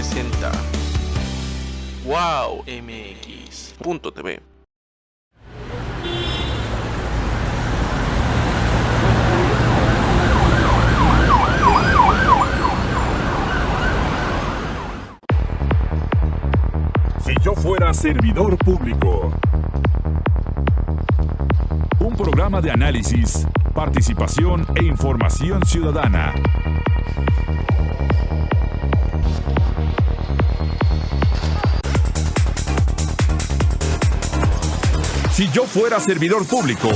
presenta wowmx.tv. Si yo fuera servidor público. Un programa de análisis, participación e información ciudadana. Si yo fuera servidor público.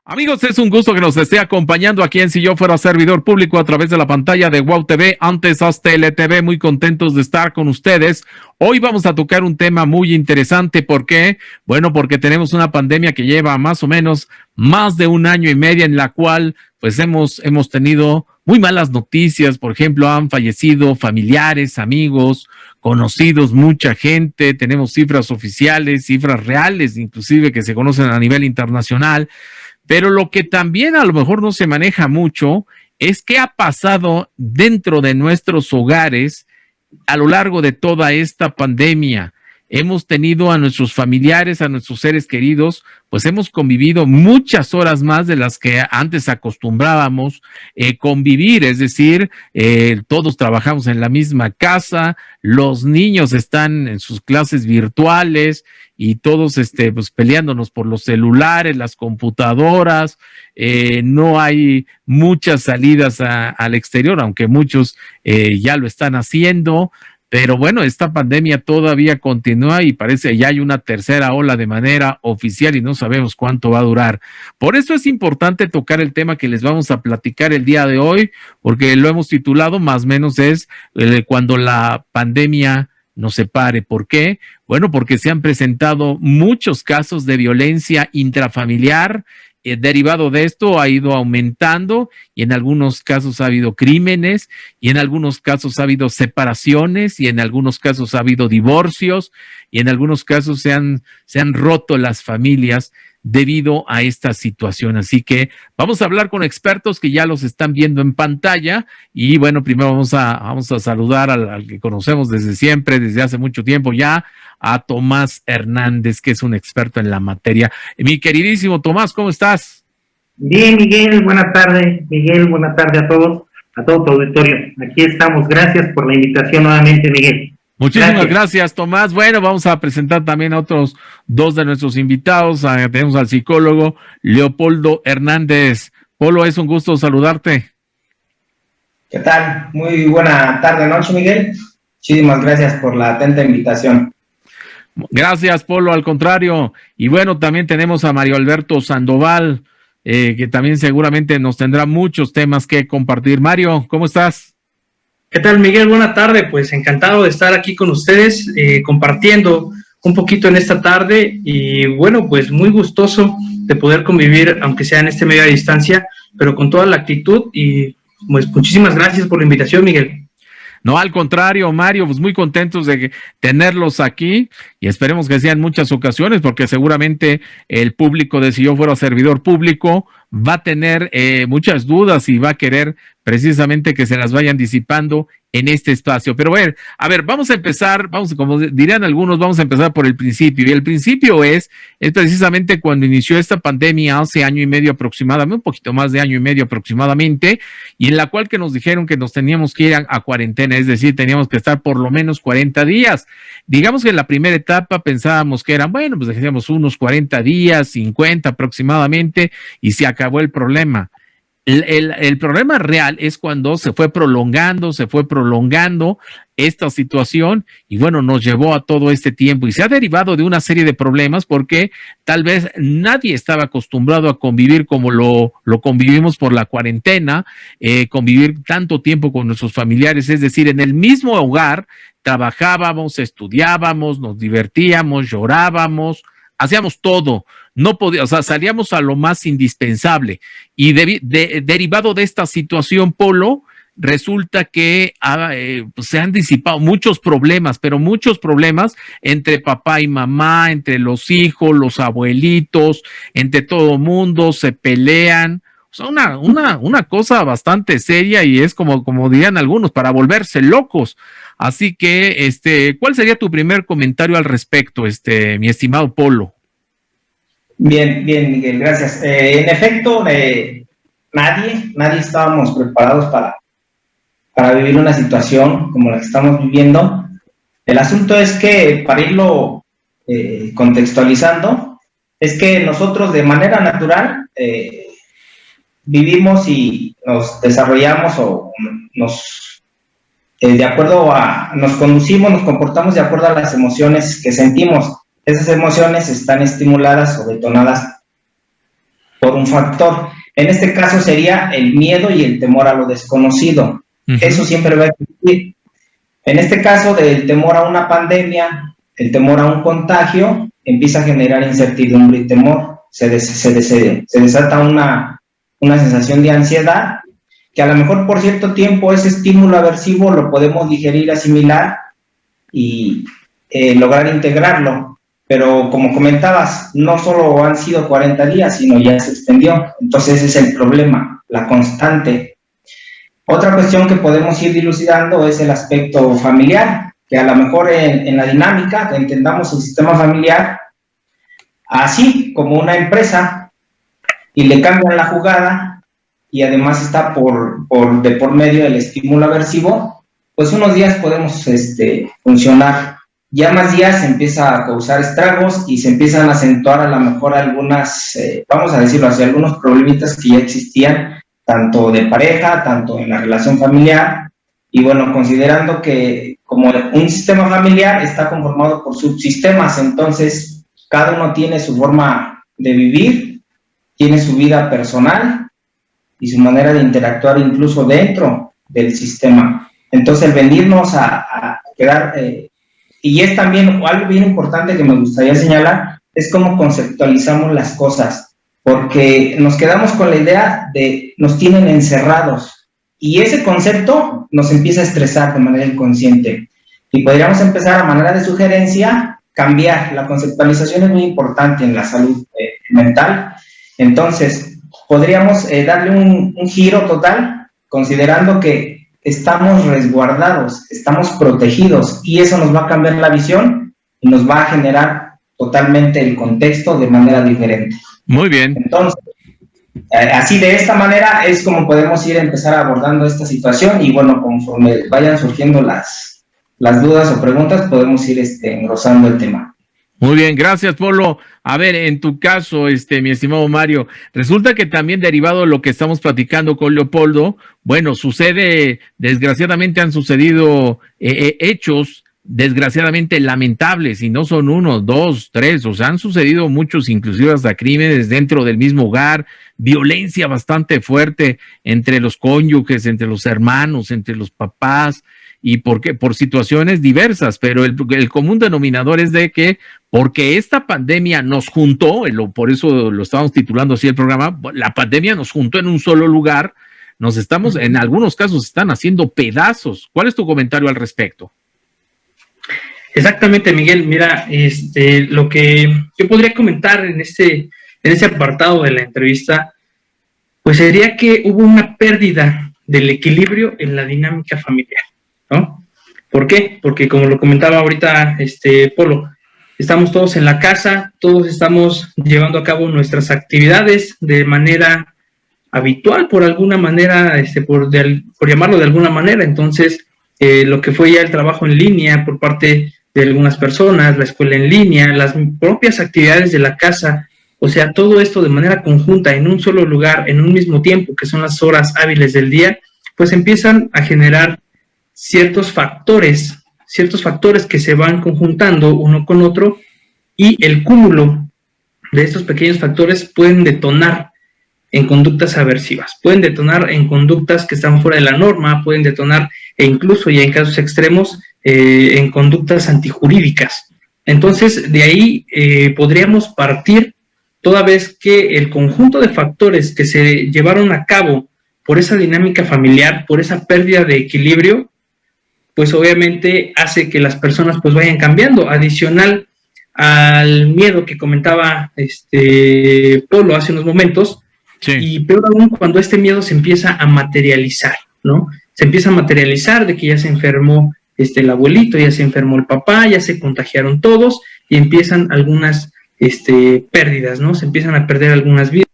Amigos, es un gusto que nos esté acompañando aquí en Si Yo Fuera Servidor Público a través de la pantalla de WOW TV, antes hasta LTV. Muy contentos de estar con ustedes. Hoy vamos a tocar un tema muy interesante. ¿Por qué? Bueno, porque tenemos una pandemia que lleva más o menos más de 1 año y medio, en la cual pues hemos tenido muy malas noticias. Por ejemplo, han fallecido familiares, amigos, conocidos, mucha gente. Tenemos cifras oficiales, cifras reales, inclusive que se conocen a nivel internacional. Pero lo que también a lo mejor no se maneja mucho es qué ha pasado dentro de nuestros hogares a lo largo de toda esta pandemia. Hemos tenido a nuestros familiares, a nuestros seres queridos, pues hemos convivido muchas horas más de las que antes acostumbrábamos convivir, es decir, todos trabajamos en la misma casa, los niños están en sus clases virtuales y todos pues peleándonos por los celulares, las computadoras, no hay muchas salidas al exterior, aunque muchos ya lo están haciendo. Pero bueno, esta pandemia todavía continúa y parece que ya hay una tercera ola de manera oficial y no sabemos cuánto va a durar. Por eso es importante tocar el tema que les vamos a platicar el día de hoy, porque lo hemos titulado más o menos es cuando la pandemia nos separe. ¿Por qué? Bueno, porque se han presentado muchos casos de violencia intrafamiliar. Derivado de esto ha ido aumentando y en algunos casos ha habido crímenes y en algunos casos ha habido separaciones y en algunos casos ha habido divorcios y en algunos casos se han roto las familias debido a esta situación. Así que vamos a hablar con expertos que ya los están viendo en pantalla y bueno, primero vamos a saludar al que conocemos desde siempre, desde hace mucho tiempo ya, a Tomás Hernández, que es un experto en la materia. Mi queridísimo Tomás, ¿cómo estás? Bien, Miguel, buenas tardes. Miguel, buenas tardes a todo tu auditorio. Aquí estamos. Gracias por la invitación nuevamente, Miguel. Muchísimas gracias, Tomás. Bueno, vamos a presentar también a otros 2 de nuestros invitados. Tenemos al psicólogo Leopoldo Hernández. Polo, es un gusto saludarte. ¿Qué tal? Muy buena tarde, noche, Miguel. Muchísimas gracias por la atenta invitación. Gracias, Polo, al contrario. Y bueno, también tenemos a Mario Alberto Sandoval, que también seguramente nos tendrá muchos temas que compartir. Mario, ¿cómo estás? ¿Qué tal, Miguel? Buena tarde, pues encantado de estar aquí con ustedes, compartiendo un poquito en esta tarde y bueno, pues muy gustoso de poder convivir, aunque sea en este medio a distancia, pero con toda la actitud y pues muchísimas gracias por la invitación, Miguel. No, al contrario, Mario, pues muy contentos de tenerlos aquí y esperemos que sean muchas ocasiones porque seguramente el público de Si Yo Fuera Servidor Público va a tener muchas dudas y va a querer precisamente que se las vayan disipando en este espacio. Pero a ver, vamos a empezar, como dirían algunos, vamos a empezar por el principio. Y el principio es precisamente cuando inició esta pandemia hace 1 año y medio aproximadamente, un poquito más de 1 año y medio aproximadamente, y en la cual que nos dijeron que nos teníamos que ir a cuarentena, es decir, teníamos que estar por lo menos 40 días. Digamos que en la primera etapa pensábamos que eran, bueno, pues decíamos unos 40 días, 50 aproximadamente, y se acabó el problema. El problema real es cuando se fue prolongando esta situación y bueno, nos llevó a todo este tiempo y se ha derivado de una serie de problemas porque tal vez nadie estaba acostumbrado a convivir como lo convivimos por la cuarentena, convivir tanto tiempo con nuestros familiares, es decir, en el mismo hogar trabajábamos, estudiábamos, nos divertíamos, llorábamos, hacíamos todo. No podía, o sea, salíamos a lo más indispensable y derivado de esta situación, Polo, resulta que se han disipado muchos problemas, pero muchos problemas entre papá y mamá, entre los hijos, los abuelitos, entre todo mundo, se pelean. O sea, una cosa bastante seria y es como dirían algunos, para volverse locos. Así que, ¿cuál sería tu primer comentario al respecto, mi estimado Polo? Bien, Miguel, gracias. En efecto, nadie estábamos preparados para vivir una situación como la que estamos viviendo. El asunto es que, para irlo contextualizando, es que nosotros de manera natural vivimos y nos desarrollamos o nos conducimos, nos comportamos de acuerdo a las emociones que sentimos. Esas emociones están estimuladas o detonadas por un factor. En este caso sería el miedo y el temor a lo desconocido. Eso siempre va a existir. En este caso del temor a una pandemia, el temor a un contagio, empieza a generar incertidumbre y temor. Se desata una sensación de ansiedad que a lo mejor por cierto tiempo ese estímulo aversivo lo podemos digerir, asimilar y lograr integrarlo. Pero como comentabas, no solo han sido 40 días, sino ya se extendió. Entonces ese es el problema, la constante. Otra cuestión que podemos ir dilucidando es el aspecto familiar, que a lo mejor en la dinámica, que entendamos el sistema familiar así como una empresa y le cambian la jugada y además está de por medio el estímulo aversivo, pues unos días podemos funcionar. Ya más días se empieza a causar estragos y se empiezan a acentuar a lo mejor algunas, vamos a decirlo así, algunos problemitas que ya existían, tanto de pareja, tanto en la relación familiar, y bueno, considerando que como un sistema familiar está conformado por subsistemas, entonces cada uno tiene su forma de vivir, tiene su vida personal y su manera de interactuar incluso dentro del sistema. Entonces el venirnos a quedar... y es también algo bien importante que me gustaría señalar, es cómo conceptualizamos las cosas, porque nos quedamos con la idea de nos tienen encerrados, y ese concepto nos empieza a estresar de manera inconsciente, y podríamos empezar a manera de sugerencia, cambiar. La conceptualización es muy importante en la salud mental, entonces podríamos darle un giro total, considerando que estamos resguardados, estamos protegidos y eso nos va a cambiar la visión y nos va a generar totalmente el contexto de manera diferente. Muy bien. Entonces, así de esta manera es como podemos empezar abordando esta situación y bueno, conforme vayan surgiendo las dudas o preguntas, podemos ir engrosando el tema. Muy bien, gracias, Polo. A ver, en tu caso, mi estimado Mario, resulta que también derivado de lo que estamos platicando con Leopoldo, bueno, desgraciadamente han sucedido hechos desgraciadamente lamentables, y no son 1, 2, 3, o sea, han sucedido muchos, inclusive hasta crímenes dentro del mismo hogar, violencia bastante fuerte entre los cónyuges, entre los hermanos, entre los papás, y por situaciones diversas, pero el común denominador es de que porque esta pandemia nos juntó, por eso lo estamos titulando así el programa, la pandemia nos juntó en un solo lugar, en algunos casos están haciendo pedazos. ¿Cuál es tu comentario al respecto? Exactamente, Miguel. Mira, lo que yo podría comentar en ese apartado de la entrevista, pues sería que hubo una pérdida del equilibrio en la dinámica familiar, ¿no? ¿Por qué? Porque como lo comentaba ahorita Polo, estamos todos en la casa, todos estamos llevando a cabo nuestras actividades de manera habitual, por alguna manera, por llamarlo de alguna manera. Entonces, lo que fue ya el trabajo en línea por parte de algunas personas, la escuela en línea, las propias actividades de la casa, O sea, todo esto de manera conjunta, en un solo lugar, en un mismo tiempo, que son las horas hábiles del día, pues empiezan a generar ciertos factores que se van conjuntando uno con otro, y el cúmulo de estos pequeños factores pueden detonar en conductas aversivas, pueden detonar en conductas que están fuera de la norma, pueden detonar e incluso ya en casos extremos en conductas antijurídicas. Entonces, de ahí podríamos partir, toda vez que el conjunto de factores que se llevaron a cabo por esa dinámica familiar, por esa pérdida de equilibrio, pues obviamente hace que las personas pues vayan cambiando, adicional al miedo que comentaba Polo hace unos momentos. Sí. Y peor aún cuando este miedo se empieza a materializar, ¿no? Se empieza a materializar de que ya se enfermó el abuelito, ya se enfermó el papá, ya se contagiaron todos, y empiezan algunas pérdidas, ¿no? Se empiezan a perder algunas vidas.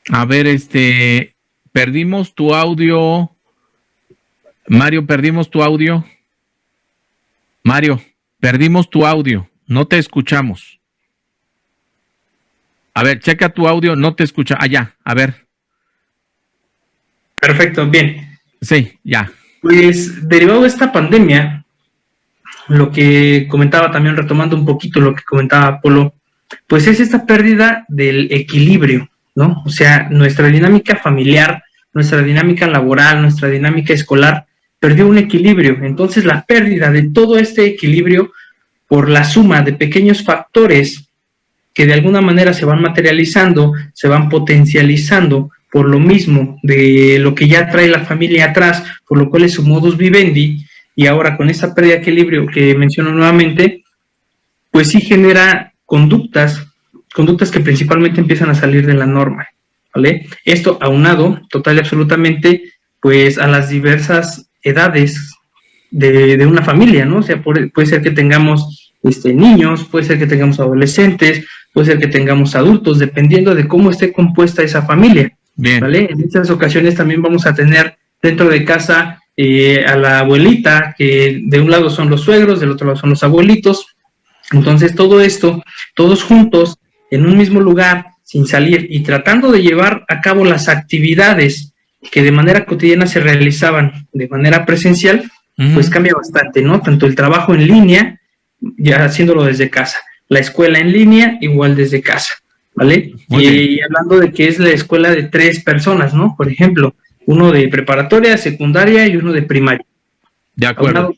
A ver, perdimos tu audio. Mario, perdimos tu audio. Mario, perdimos tu audio. No te escuchamos. A ver, checa tu audio, no te escucha. Ya, a ver. Perfecto, bien. Sí, ya. Pues derivado de esta pandemia, lo que comentaba también, retomando un poquito lo que comentaba Polo, pues es esta pérdida del equilibrio, ¿no? O sea, nuestra dinámica familiar, nuestra dinámica laboral, nuestra dinámica escolar, perdió un equilibrio. Entonces, la pérdida de todo este equilibrio por la suma de pequeños factores que de alguna manera se van materializando, se van potencializando por lo mismo de lo que ya trae la familia atrás, por lo cual es su modus vivendi, y ahora con esta pérdida de equilibrio que menciono nuevamente, pues sí genera conductas que principalmente empiezan a salir de la norma, ¿vale? Esto aunado total y absolutamente pues a las diversas edades de una familia, ¿no? O sea, puede ser que tengamos niños, puede ser que tengamos adolescentes, puede ser que tengamos adultos, dependiendo de cómo esté compuesta esa familia. Bien. ¿Vale? En estas ocasiones también vamos a tener dentro de casa a la abuelita, que de un lado son los suegros, del otro lado son los abuelitos. Entonces todo esto, todos juntos, en un mismo lugar, sin salir y tratando de llevar a cabo las actividades que de manera cotidiana se realizaban de manera presencial, pues cambia bastante, ¿no? Tanto el trabajo en línea, ya haciéndolo desde casa, la escuela en línea, igual desde casa, ¿vale? Y hablando de que es la escuela de 3 personas, ¿no? Por ejemplo, uno de preparatoria, secundaria y uno de primaria. De acuerdo.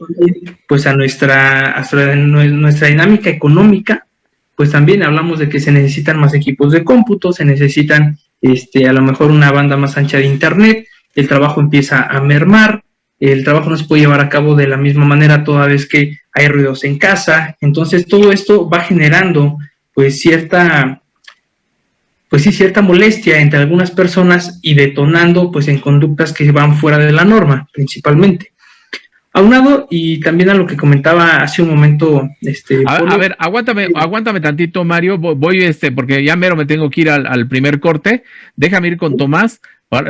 Pues a nuestra dinámica económica, pues también hablamos de que se necesitan más equipos de cómputo, se necesitan a lo mejor una banda más ancha de internet, el trabajo empieza a mermar, el trabajo no se puede llevar a cabo de la misma manera toda vez que hay ruidos en casa. Entonces todo esto va generando pues cierta molestia entre algunas personas y detonando pues en conductas que van fuera de la norma principalmente. Aunado y también a lo que comentaba hace un momento a ver, aguántame tantito, Mario, voy porque ya mero me tengo que ir al primer corte. Déjame ir con Tomás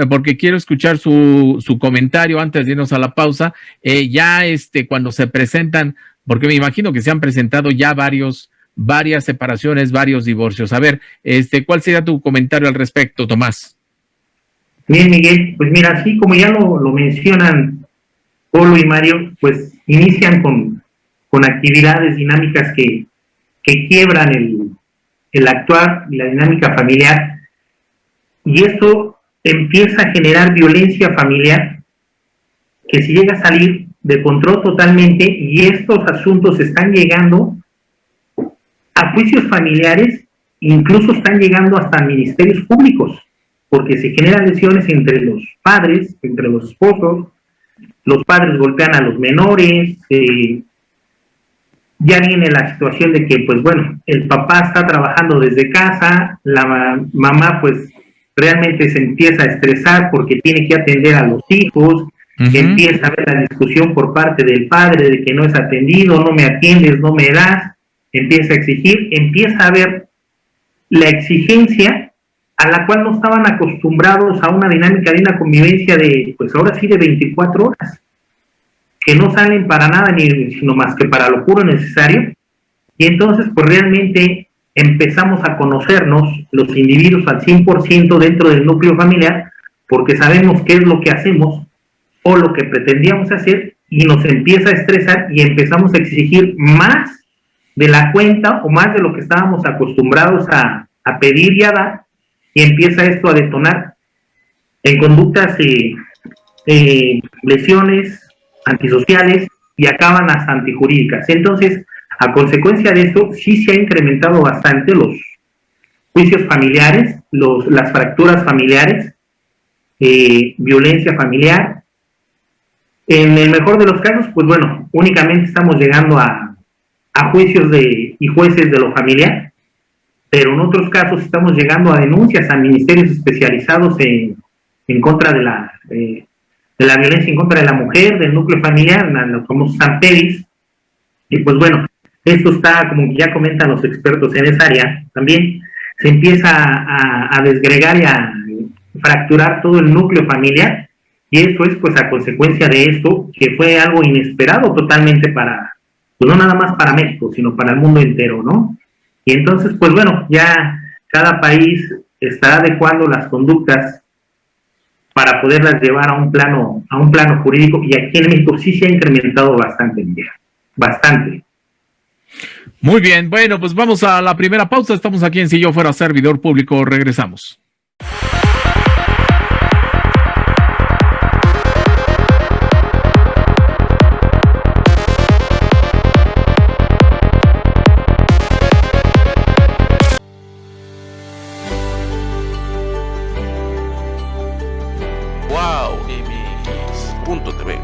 porque quiero escuchar su comentario antes de irnos a la pausa. Cuando se presentan, porque me imagino que se han presentado ya varias separaciones, varios divorcios. A ver, ¿cuál sería tu comentario al respecto, Tomás? Bien, Miguel, pues mira, así como ya lo mencionan Polo y Mario, pues inician con actividades dinámicas que quiebran el actuar y la dinámica familiar, y esto empieza a generar violencia familiar que si llega a salir de control totalmente, y estos asuntos están llegando a juicios familiares, incluso están llegando hasta ministerios públicos, porque se generan lesiones entre los padres, entre los esposos, los padres golpean a los menores, ya viene la situación de que, pues bueno, el papá está trabajando desde casa, la mamá pues realmente se empieza a estresar porque tiene que atender a los hijos, empieza a haber la discusión por parte del padre de que no es atendido, no me atiendes, no me das, empieza a exigir, empieza a haber la exigencia a la cual no estaban acostumbrados a una dinámica de una convivencia de, pues ahora sí, de 24 horas. que no salen para nada, sino más que para lo puro necesario, y entonces pues realmente empezamos a conocernos los individuos al 100% dentro del núcleo familiar, porque sabemos qué es lo que hacemos o lo que pretendíamos hacer, y nos empieza a estresar y empezamos a exigir más de la cuenta o más de lo que estábamos acostumbrados a pedir y a dar, y empieza esto a detonar en conductas, lesiones antisociales, y acaban hasta antijurídicas. Entonces, a consecuencia de esto, sí se ha incrementado bastante los juicios familiares, las fracturas familiares, violencia familiar. En el mejor de los casos, pues bueno, únicamente estamos llegando a juicios y jueces de lo familiar, pero en otros casos estamos llegando a denuncias a ministerios especializados en contra de la violencia en contra de la mujer, del núcleo familiar, los famosos SAMPEDIS. Y pues bueno, esto está, como ya comentan los expertos en esa área, también se empieza a desgregar y a fracturar todo el núcleo familiar, y eso es pues a consecuencia de esto, que fue algo inesperado totalmente pues no nada más para México, sino para el mundo entero, ¿no? Y entonces, pues bueno, ya cada país está adecuando las conductas para poderlas llevar a un plano jurídico, y aquí en México sí se ha incrementado bastante, Miguel, bastante. Muy bien, bueno, pues vamos a la primera pausa. Estamos aquí en Si Yo Fuera Servidor Público. Regresamos. WowMX.tv.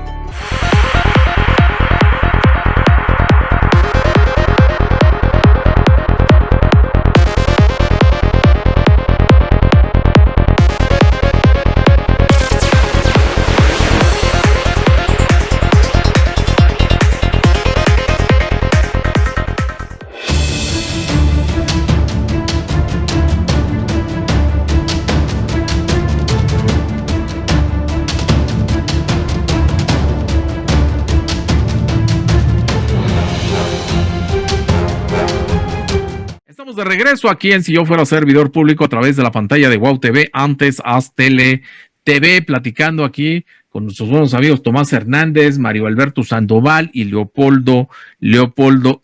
De regreso aquí en Si Yo Fuera Servidor Público a través de la pantalla de Wow TV, antes Haz Tele TV, platicando aquí con nuestros buenos amigos Tomás Hernández, Mario Alberto Sandoval y Leopoldo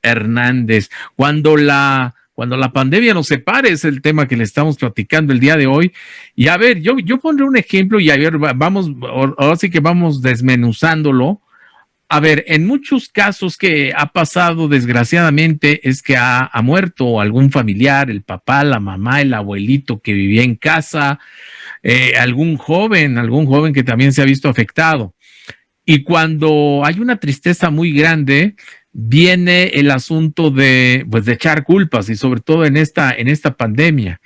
Hernández. Cuando la pandemia nos separe es el tema que le estamos platicando el día de hoy. Y a ver, yo pondré un ejemplo y a ver, ahora sí que vamos desmenuzándolo. A ver, en muchos casos que ha pasado desgraciadamente es que ha muerto algún familiar, el papá, la mamá, el abuelito que vivía en casa, algún joven que también se ha visto afectado. Y cuando hay una tristeza muy grande, viene el asunto de echar culpas, y sobre todo en esta pandemia.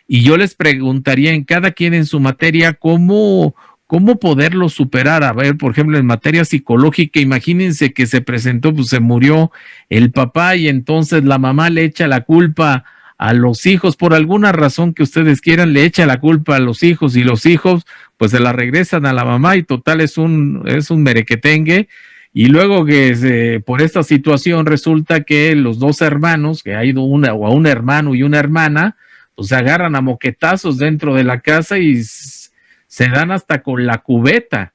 Y yo les preguntaría en cada quien en su materia cómo poderlo superar. A ver, por ejemplo, en materia psicológica, imagínense que se presentó, pues se murió el papá y entonces la mamá le echa la culpa a los hijos, por alguna razón que ustedes quieran, le echa la culpa a los hijos, y los hijos pues se la regresan a la mamá, y total es un merequetengue. Y luego que por esta situación resulta que los dos hermanos, que ha ido o a un hermano y una hermana, pues se agarran a moquetazos dentro de la casa y se dan hasta con la cubeta.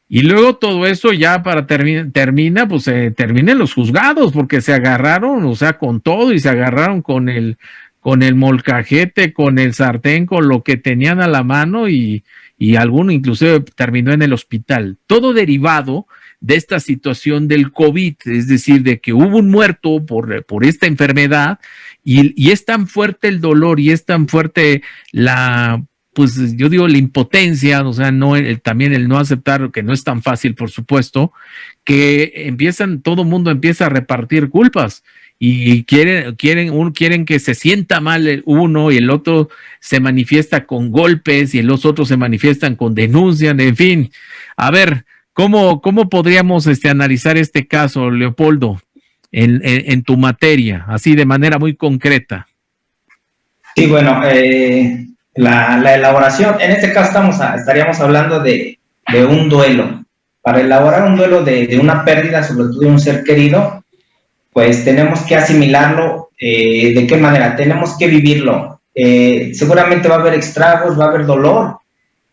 Y luego todo eso ya termina en los juzgados, porque se agarraron, o sea, con todo, y se agarraron con el molcajete, con el sartén, con lo que tenían a la mano, y alguno inclusive terminó en el hospital. Todo derivado de esta situación del COVID, es decir, de que hubo un muerto por esta enfermedad, y es tan fuerte el dolor, y es tan fuerte pues yo digo la impotencia, o sea, también el no aceptar, que no es tan fácil, por supuesto, que todo el mundo empieza a repartir culpas, y quieren que se sienta mal el uno, y el otro se manifiesta con golpes, y los otros se manifiestan con denuncias, en fin. A ver, ¿cómo podríamos analizar este caso, Leopoldo, en tu materia, así de manera muy concreta? Sí, bueno, la elaboración, en este caso estaríamos hablando de un duelo. para elaborar un duelo de una pérdida, sobre todo de un ser querido, pues tenemos que asimilarlo. ¿De qué manera? Tenemos que vivirlo. Seguramente va a haber estragos, va a haber dolor,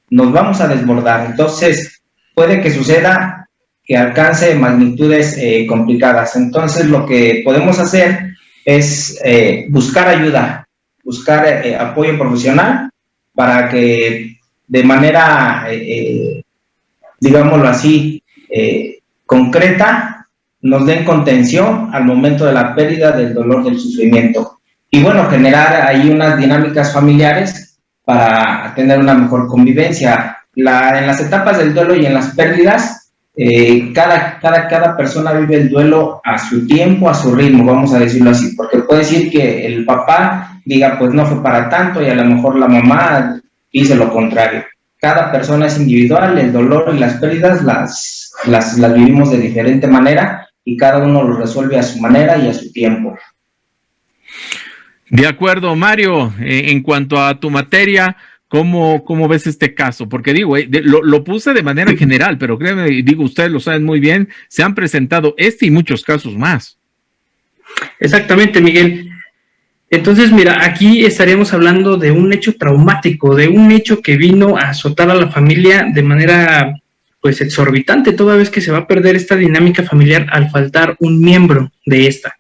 nos vamos a desbordar. Entonces, puede que suceda que alcance magnitudes complicadas. Entonces, lo que podemos hacer es buscar ayuda, buscar apoyo profesional para que de manera, digámoslo así, concreta, nos den contención al momento de la pérdida, del dolor, del sufrimiento. Y bueno, generar ahí unas dinámicas familiares para tener una mejor convivencia. En las etapas del duelo y en las pérdidas, cada persona vive el duelo a su tiempo, a su ritmo, vamos a decirlo así, porque puede decir que el papá diga, pues no fue para tanto, y a lo mejor la mamá dice lo contrario. Cada persona es individual, el dolor y las pérdidas las vivimos de diferente manera, y cada uno lo resuelve a su manera y a su tiempo. De acuerdo, Mario, en cuanto a tu materia, ¿cómo ves este caso? Porque digo, lo puse de manera general, pero créeme, digo, ustedes lo saben muy bien, se han presentado y muchos casos más. Exactamente, Miguel. Entonces, mira, aquí estaríamos hablando de un hecho traumático, de un hecho que vino a azotar a la familia de manera, pues, exorbitante, toda vez que se va a perder esta dinámica familiar al faltar un miembro de esta,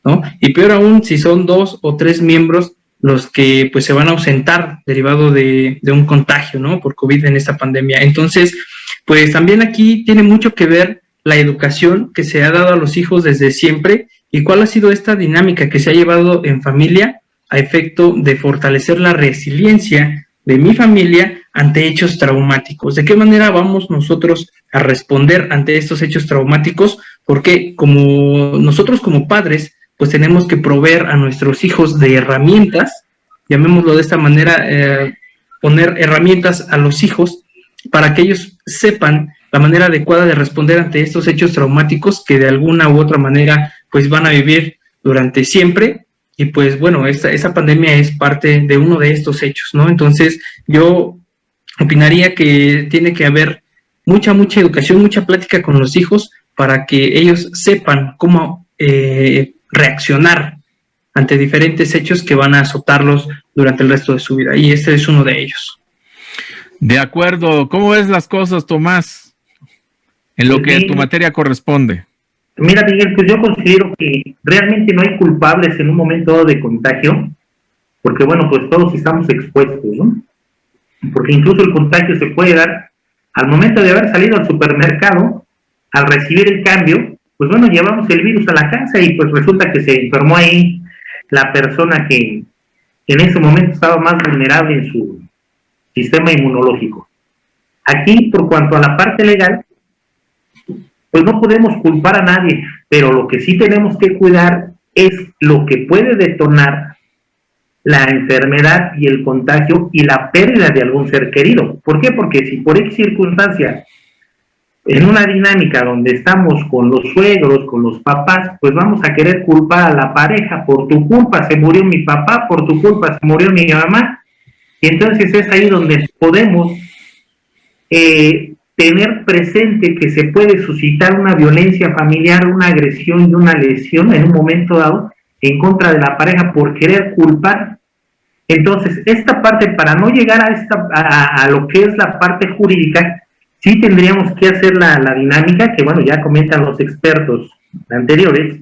¿no? Y peor aún si son 2 o 3 miembros los que pues se van a ausentar derivado de un contagio, ¿no? Por COVID en esta pandemia. Entonces, pues también aquí tiene mucho que ver la educación que se ha dado a los hijos desde siempre y cuál ha sido esta dinámica que se ha llevado en familia a efecto de fortalecer la resiliencia de mi familia ante hechos traumáticos. ¿De qué manera vamos nosotros a responder ante estos hechos traumáticos? Porque como nosotros como padres, pues tenemos que proveer a nuestros hijos de herramientas, llamémoslo de esta manera, poner herramientas a los hijos para que ellos sepan la manera adecuada de responder ante estos hechos traumáticos que de alguna u otra manera pues van a vivir durante siempre. Y pues bueno, esta pandemia es parte de uno de estos hechos, ¿no? Entonces yo opinaría que tiene que haber mucha educación, mucha plática con los hijos para que ellos sepan cómo reaccionar ante diferentes hechos que van a azotarlos durante el resto de su vida. Y este es uno de ellos. De acuerdo. ¿Cómo ves las cosas, Tomás, en lo que tu materia corresponde? Mira, Miguel, pues yo considero que realmente no hay culpables en un momento dado de contagio, porque bueno, pues todos estamos expuestos, ¿no? Porque incluso el contagio se puede dar al momento de haber salido al supermercado, al recibir el cambio, pues bueno, llevamos el virus a la casa y pues resulta que se enfermó ahí la persona que en ese momento estaba más vulnerable en su sistema inmunológico. Aquí, por cuanto a la parte legal, pues no podemos culpar a nadie, pero lo que sí tenemos que cuidar es lo que puede detonar la enfermedad y el contagio y la pérdida de algún ser querido. ¿Por qué? Porque si por X circunstancia, en una dinámica donde estamos con los suegros, con los papás, pues vamos a querer culpar a la pareja, por tu culpa se murió mi papá, por tu culpa se murió mi mamá, y entonces es ahí donde podemos tener presente que se puede suscitar una violencia familiar, una agresión y una lesión en un momento dado en contra de la pareja por querer culpar. Entonces, esta parte, para no llegar a lo que es la parte jurídica, sí tendríamos que hacer la dinámica, que bueno, ya comentan los expertos anteriores,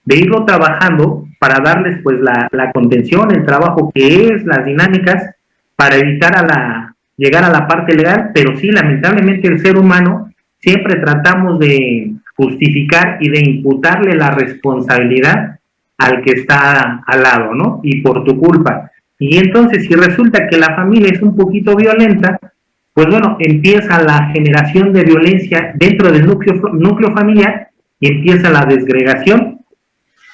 de irlo trabajando para darles pues la contención, el trabajo que es, las dinámicas, para evitar llegar a la parte legal, pero sí, lamentablemente el ser humano siempre tratamos de justificar y de imputarle la responsabilidad al que está al lado, ¿no? Y por tu culpa. Y entonces, si resulta que la familia es un poquito violenta, pues bueno, empieza la generación de violencia dentro del núcleo familiar y empieza la desgregación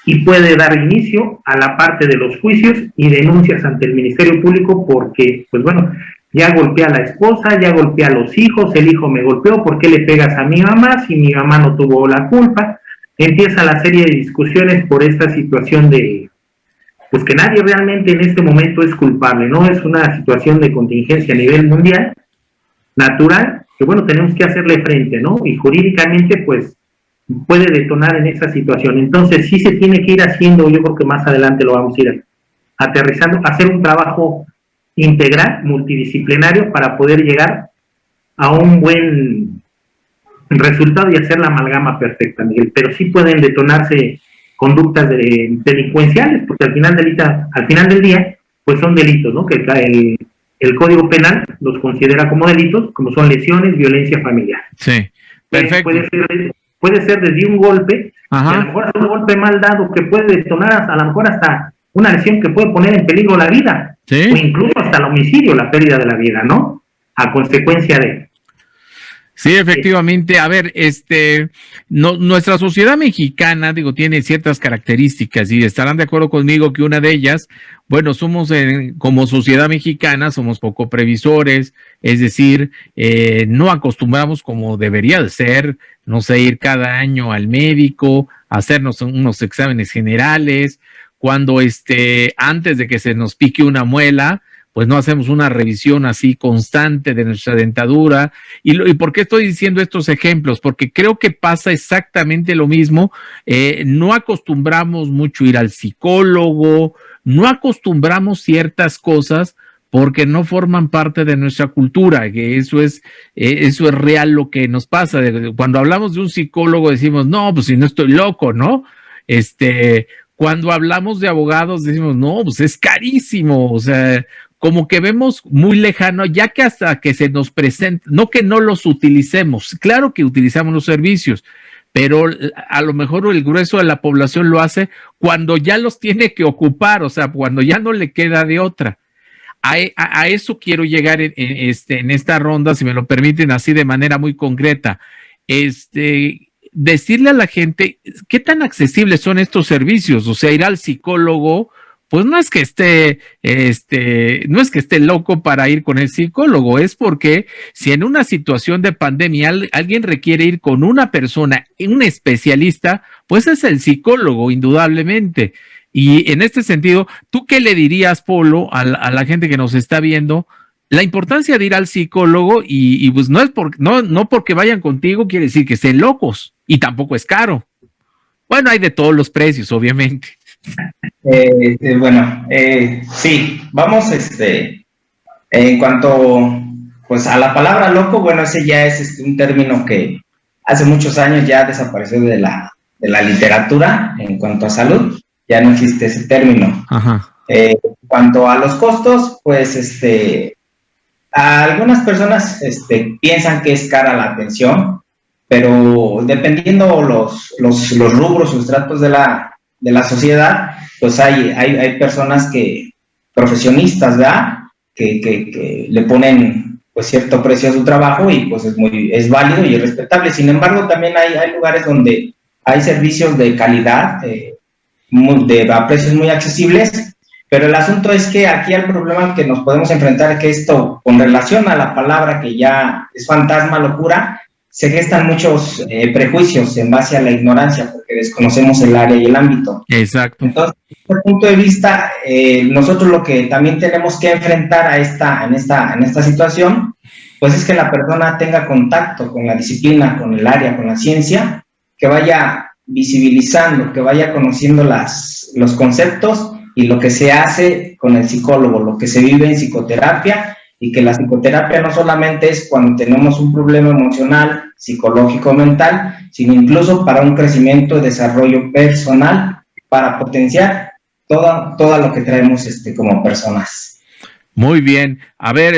y puede dar inicio a la parte de los juicios y denuncias ante el Ministerio Público porque, pues bueno, ya golpeé a la esposa, ya golpeé a los hijos, el hijo me golpeó, ¿por qué le pegas a mi mamá si mi mamá no tuvo la culpa? Empieza la serie de discusiones por esta situación de, pues que nadie realmente en este momento es culpable, ¿no? Es una situación de contingencia a nivel mundial, natural, bueno, tenemos que hacerle frente, ¿no? Y jurídicamente, pues, puede detonar en esa situación. Entonces, sí se tiene que ir haciendo, yo creo que más adelante lo vamos a ir aterrizando, hacer un trabajo integral, multidisciplinario, para poder llegar a un buen resultado y hacer la amalgama perfecta, Miguel. Pero sí pueden detonarse conductas delincuenciales, porque al final del día, pues son delitos, ¿no? Que el Código Penal los considera como delitos, como son lesiones, violencia familiar. Sí, perfecto. Puede ser desde un golpe, Ajá. a lo mejor un golpe mal dado que puede detonar a lo mejor hasta una lesión que puede poner en peligro la vida, ¿Sí? O incluso hasta el homicidio, la pérdida de la vida, ¿no? A consecuencia de... Sí, efectivamente. A ver, nuestra sociedad mexicana, digo, tiene ciertas características y estarán de acuerdo conmigo que una de ellas, bueno, somos como sociedad mexicana, somos poco previsores, es decir, no acostumbramos como debería de ser, no sé, ir cada año al médico, hacernos unos exámenes generales, cuando antes de que se nos pique una muela, pues no hacemos una revisión así constante de nuestra dentadura. ¿Y por qué estoy diciendo estos ejemplos? Porque creo que pasa exactamente lo mismo. No acostumbramos mucho ir al psicólogo, no acostumbramos ciertas cosas porque no forman parte de nuestra cultura, que eso es real lo que nos pasa. Cuando hablamos de un psicólogo decimos, no, pues si no estoy loco, ¿no? Cuando hablamos de abogados decimos, no, pues es carísimo, o sea, como que vemos muy lejano, ya que hasta que se nos presenta, no que no los utilicemos, claro que utilizamos los servicios, pero a lo mejor el grueso de la población lo hace cuando ya los tiene que ocupar, o sea, cuando ya no le queda de otra. A eso quiero llegar en esta ronda, si me lo permiten, así de manera muy concreta. Decirle a la gente qué tan accesibles son estos servicios, o sea, ir al psicólogo, pues no es que esté loco para ir con el psicólogo, es porque si en una situación de pandemia alguien requiere ir con una persona, un especialista, pues es el psicólogo, indudablemente. Y en este sentido, ¿tú qué le dirías, Polo, a la gente que nos está viendo? La importancia de ir al psicólogo y pues no porque vayan contigo quiere decir que estén locos y tampoco es caro. Bueno, hay de todos los precios, obviamente. Sí, vamos, en cuanto pues a la palabra loco, bueno, ese ya es un término que hace muchos años ya desapareció de la literatura en cuanto a salud, ya no existe ese término. Ajá. En cuanto a los costos, pues algunas personas piensan que es cara la atención, pero dependiendo los rubros o estratos de la sociedad, pues hay personas profesionistas, ¿verdad? Que le ponen pues cierto precio a su trabajo y pues es válido y es respetable. Sin embargo, también hay lugares donde hay servicios de calidad, a precios muy accesibles, pero el asunto es que aquí el problema que nos podemos enfrentar es que esto, con relación a la palabra que ya es fantasma, locura, se gestan muchos prejuicios en base a la ignorancia, porque desconocemos el área y el ámbito. Exacto. Entonces, desde ese punto de vista, nosotros lo que también tenemos que enfrentar en esta situación, pues es que la persona tenga contacto con la disciplina, con el área, con la ciencia, que vaya visibilizando, que vaya conociendo los conceptos y lo que se hace con el psicólogo, lo que se vive en psicoterapia, y que la psicoterapia no solamente es cuando tenemos un problema emocional, psicológico, mental, sino incluso para un crecimiento y desarrollo personal, para potenciar todo lo que traemos como personas. Muy bien. A ver,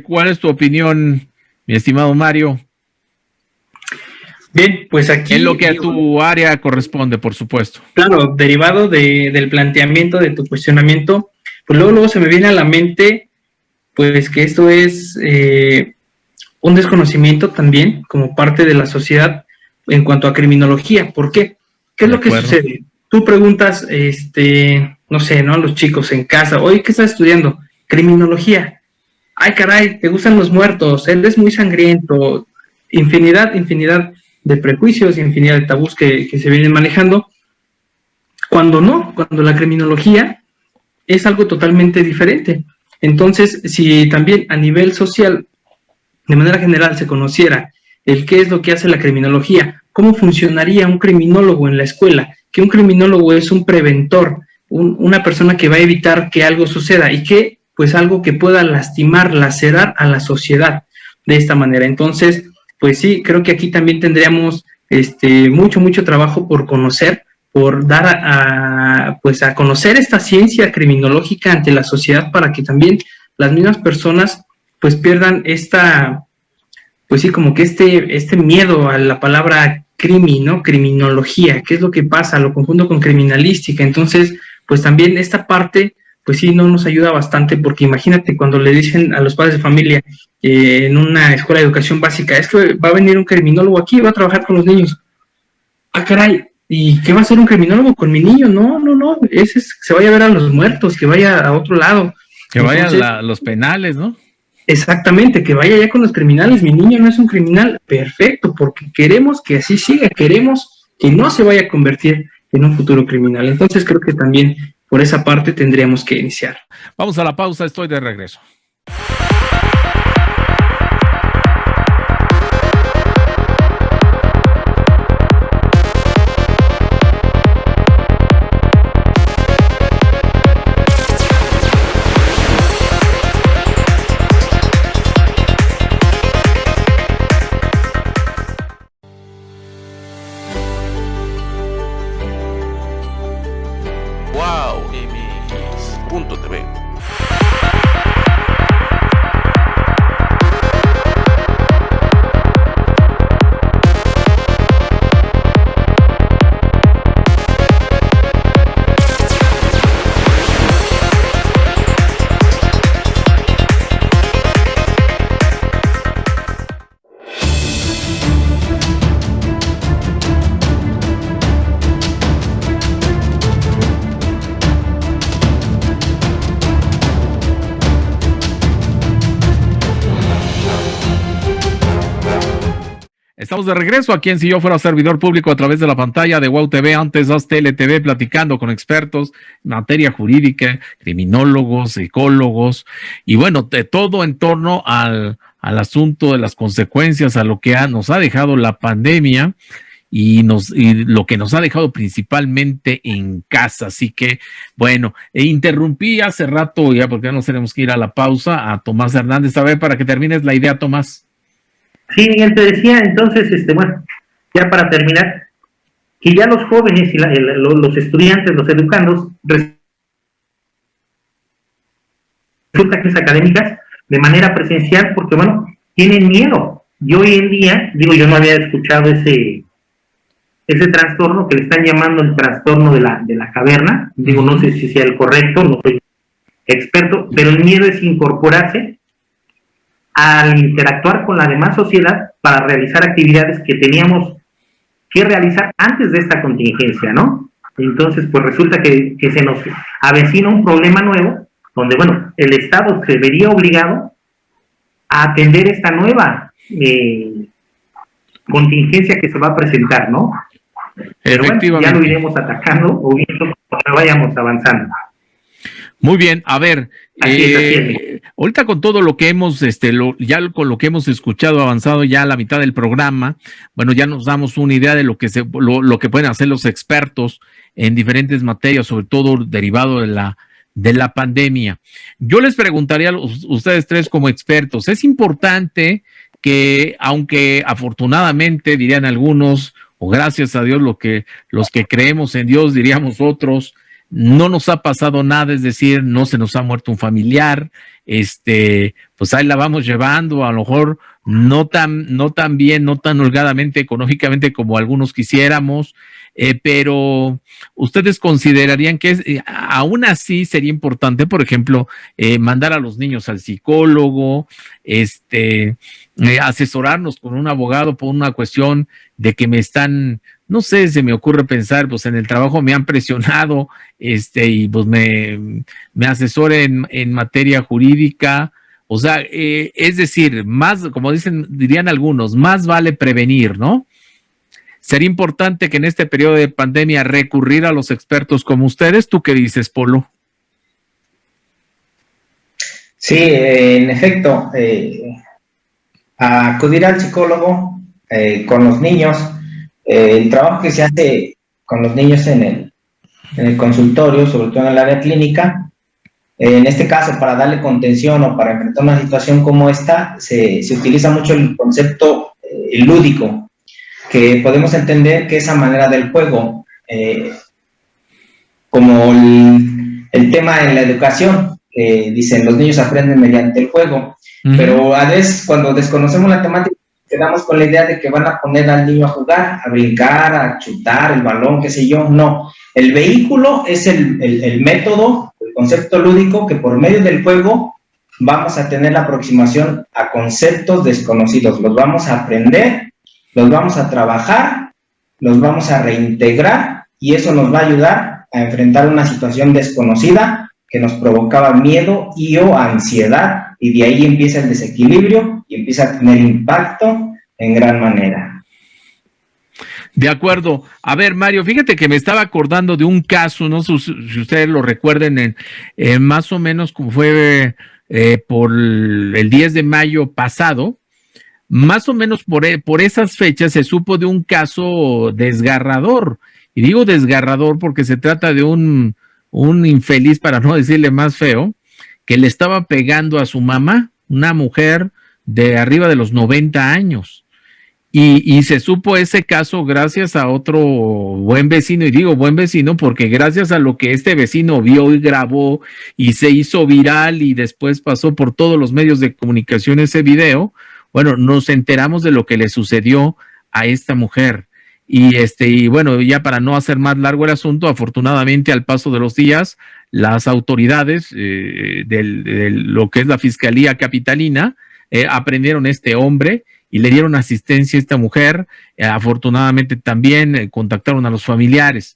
¿cuál es tu opinión, mi estimado Mario? Bien, pues aquí... En lo que a tu área corresponde, por supuesto. Claro, derivado del planteamiento, de tu cuestionamiento, pues luego se me viene a la mente, pues que esto es un desconocimiento también como parte de la sociedad en cuanto a criminología. ¿Por qué? ¿Qué es lo que sucede? Tú preguntas, no sé, ¿no? A los chicos en casa, oye, ¿qué estás estudiando? Criminología. Ay, caray, ¿te gustan los muertos? Él es muy sangriento. Infinidad de prejuicios, infinidad de tabús que se vienen manejando, cuando la criminología es algo totalmente diferente. Entonces, si también a nivel social de manera general se conociera el qué es lo que hace la criminología, cómo funcionaría un criminólogo en la escuela, que un criminólogo es un preventor, una persona que va a evitar que algo suceda y que, pues, algo que pueda lastimar, lacerar a la sociedad de esta manera. Entonces, pues sí, creo que aquí también tendríamos mucho trabajo por conocer, por dar a conocer esta ciencia criminológica ante la sociedad, para que también las mismas personas pues pierdan pues sí, como que este miedo a la palabra ¿no? Criminología, ¿qué es lo que pasa? Lo confundo con criminalística. Entonces, pues también esta parte, pues sí, no nos ayuda bastante, porque imagínate cuando le dicen a los padres de familia en una escuela de educación básica, es que va a venir un criminólogo aquí y va a trabajar con los niños. Ah, caray, ¿y qué va a hacer un criminólogo con mi niño? No, se vaya a ver a los muertos, que vaya a otro lado. Que vaya a los penales, ¿no? Exactamente, que vaya ya con los criminales. Mi niño no es un criminal, perfecto, porque queremos que así siga, queremos que no se vaya a convertir en un futuro criminal. Entonces creo que también por esa parte tendríamos que iniciar. Vamos a la pausa, estoy de regreso. WowMX.tv. Estamos de regreso aquí en Si Yo Fuera Servidor Público a través de la pantalla de Wow TV, antes Aztel TV, platicando con expertos en materia jurídica, criminólogos, psicólogos, y bueno, de todo en torno al asunto de las consecuencias, a lo que nos ha dejado la pandemia y lo que nos ha dejado principalmente en casa. Así que, bueno, interrumpí hace rato, ya porque ya nos tenemos que ir a la pausa, a Tomás Hernández. A ver, para que termines la idea, Tomás. Sí, Miguel, te decía entonces, bueno, ya para terminar, que ya los jóvenes y los estudiantes, los educandos, resulta que es académicas de manera presencial, porque bueno, tienen miedo. Y hoy en día, digo, yo no había escuchado ese trastorno que le están llamando el trastorno de la caverna. Digo, no sé si sea el correcto, no soy experto, pero el miedo es incorporarse al interactuar con la demás sociedad para realizar actividades que teníamos que realizar antes de esta contingencia, ¿no? Entonces, pues resulta que se nos avecina un problema nuevo, donde, bueno, el Estado se vería obligado a atender esta nueva contingencia que se va a presentar, ¿no? Pero bueno, ya lo iremos atacando o viendo cómo vayamos avanzando. Muy bien, a ver, ahorita con todo lo que hemos, ya con lo que hemos escuchado avanzado ya a la mitad del programa, bueno, ya nos damos una idea de lo que pueden hacer los expertos en diferentes materias, sobre todo derivado de la pandemia. Yo les preguntaría a ustedes tres como expertos, es importante que, aunque afortunadamente dirían algunos, o gracias a Dios, los que creemos en Dios diríamos otros, no nos ha pasado nada, es decir, no se nos ha muerto un familiar, pues ahí la vamos llevando, a lo mejor no tan bien, no tan holgadamente económicamente como algunos quisiéramos, pero ustedes considerarían que aún así sería importante, por ejemplo, mandar a los niños al psicólogo, asesorarnos con un abogado por una cuestión de que no sé, se me ocurre pensar, pues en el trabajo me han presionado, y pues me asesoren en materia jurídica, o sea, es decir, más, como dirían algunos, más vale prevenir, ¿no? Sería importante que en este periodo de pandemia recurrir a los expertos como ustedes. ¿Tú qué dices, Polo? Sí, en efecto, a acudir al psicólogo con los niños. El trabajo que se hace con los niños en el consultorio, sobre todo en el área clínica, en este caso para darle contención o para enfrentar una situación como esta, se utiliza mucho el concepto lúdico, que podemos entender que esa manera del juego, como el tema en la educación, dicen los niños aprenden mediante el juego, pero a veces cuando desconocemos la temática quedamos con la idea de que van a poner al niño a jugar, a brincar, a chutar el balón, qué sé yo. No, el vehículo es el método, el concepto lúdico, que por medio del juego vamos a tener la aproximación a conceptos desconocidos, los vamos a aprender, los vamos a trabajar, los vamos a reintegrar, y eso nos va a ayudar a enfrentar una situación desconocida que nos provocaba miedo y o ansiedad, y de ahí empieza el desequilibrio y empieza a tener impacto en gran manera. De acuerdo. A ver, Mario, fíjate que me estaba acordando de un caso, no sé si ustedes lo recuerden, más o menos como fue por el 10 de mayo pasado, más o menos por esas fechas se supo de un caso desgarrador. Y digo desgarrador porque se trata de un infeliz, para no decirle más feo, que le estaba pegando a su mamá, una mujer de arriba de los 90 años. Y se supo ese caso gracias a otro buen vecino, y digo buen vecino porque gracias a lo que este vecino vio y grabó y se hizo viral y después pasó por todos los medios de comunicación ese video, bueno, nos enteramos de lo que le sucedió a esta mujer. Y bueno, ya para no hacer más largo el asunto, afortunadamente al paso de los días, las autoridades de lo que es la Fiscalía Capitalina aprendieron a este hombre y le dieron asistencia a esta mujer. Afortunadamente también contactaron a los familiares.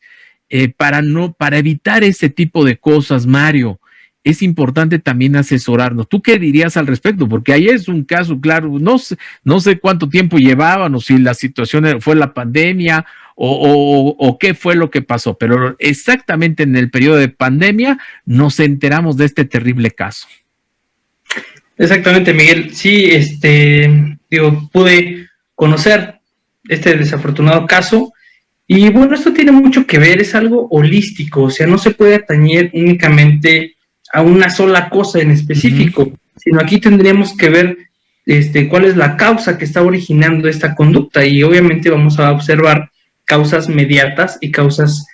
Para evitar ese tipo de cosas, Mario, es importante también asesorarnos. ¿Tú qué dirías al respecto? Porque ahí es un caso, claro, no sé cuánto tiempo llevaban o si la situación fue la pandemia o qué fue lo que pasó, pero exactamente en el periodo de pandemia nos enteramos de este terrible caso. Exactamente, Miguel. Sí, pude conocer este desafortunado caso. Y bueno, esto tiene mucho que ver, es algo holístico, o sea, no se puede atañer únicamente a una sola cosa en específico, sino aquí tendríamos que ver cuál es la causa que está originando esta conducta, y obviamente vamos a observar causas mediatas y causas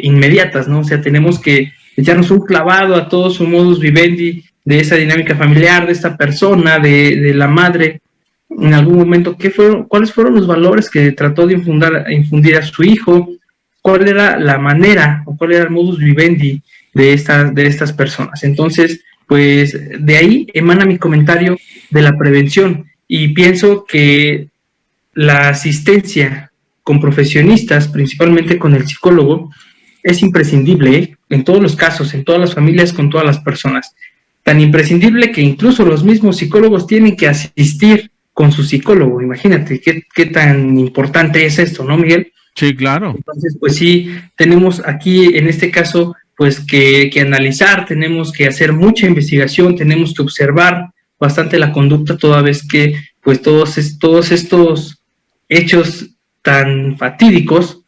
inmediatas, ¿no? O sea, tenemos que echarnos un clavado a todo su modus vivendi de esa dinámica familiar, de esta persona, de la madre, en algún momento, cuáles fueron los valores que trató de infundir a su hijo, cuál era la manera o cuál era el modus vivendi de estas personas. Entonces, pues de ahí emana mi comentario de la prevención, y pienso que la asistencia con profesionistas, principalmente con el psicólogo, es imprescindible, en todos los casos, en todas las familias, con todas las personas. Tan imprescindible que incluso los mismos psicólogos tienen que asistir con su psicólogo. Imagínate qué tan importante es esto, ¿no, Miguel? Sí, claro. Entonces, pues sí, tenemos aquí, en este caso, pues que analizar, tenemos que hacer mucha investigación, tenemos que observar bastante la conducta, toda vez que pues todos estos hechos tan fatídicos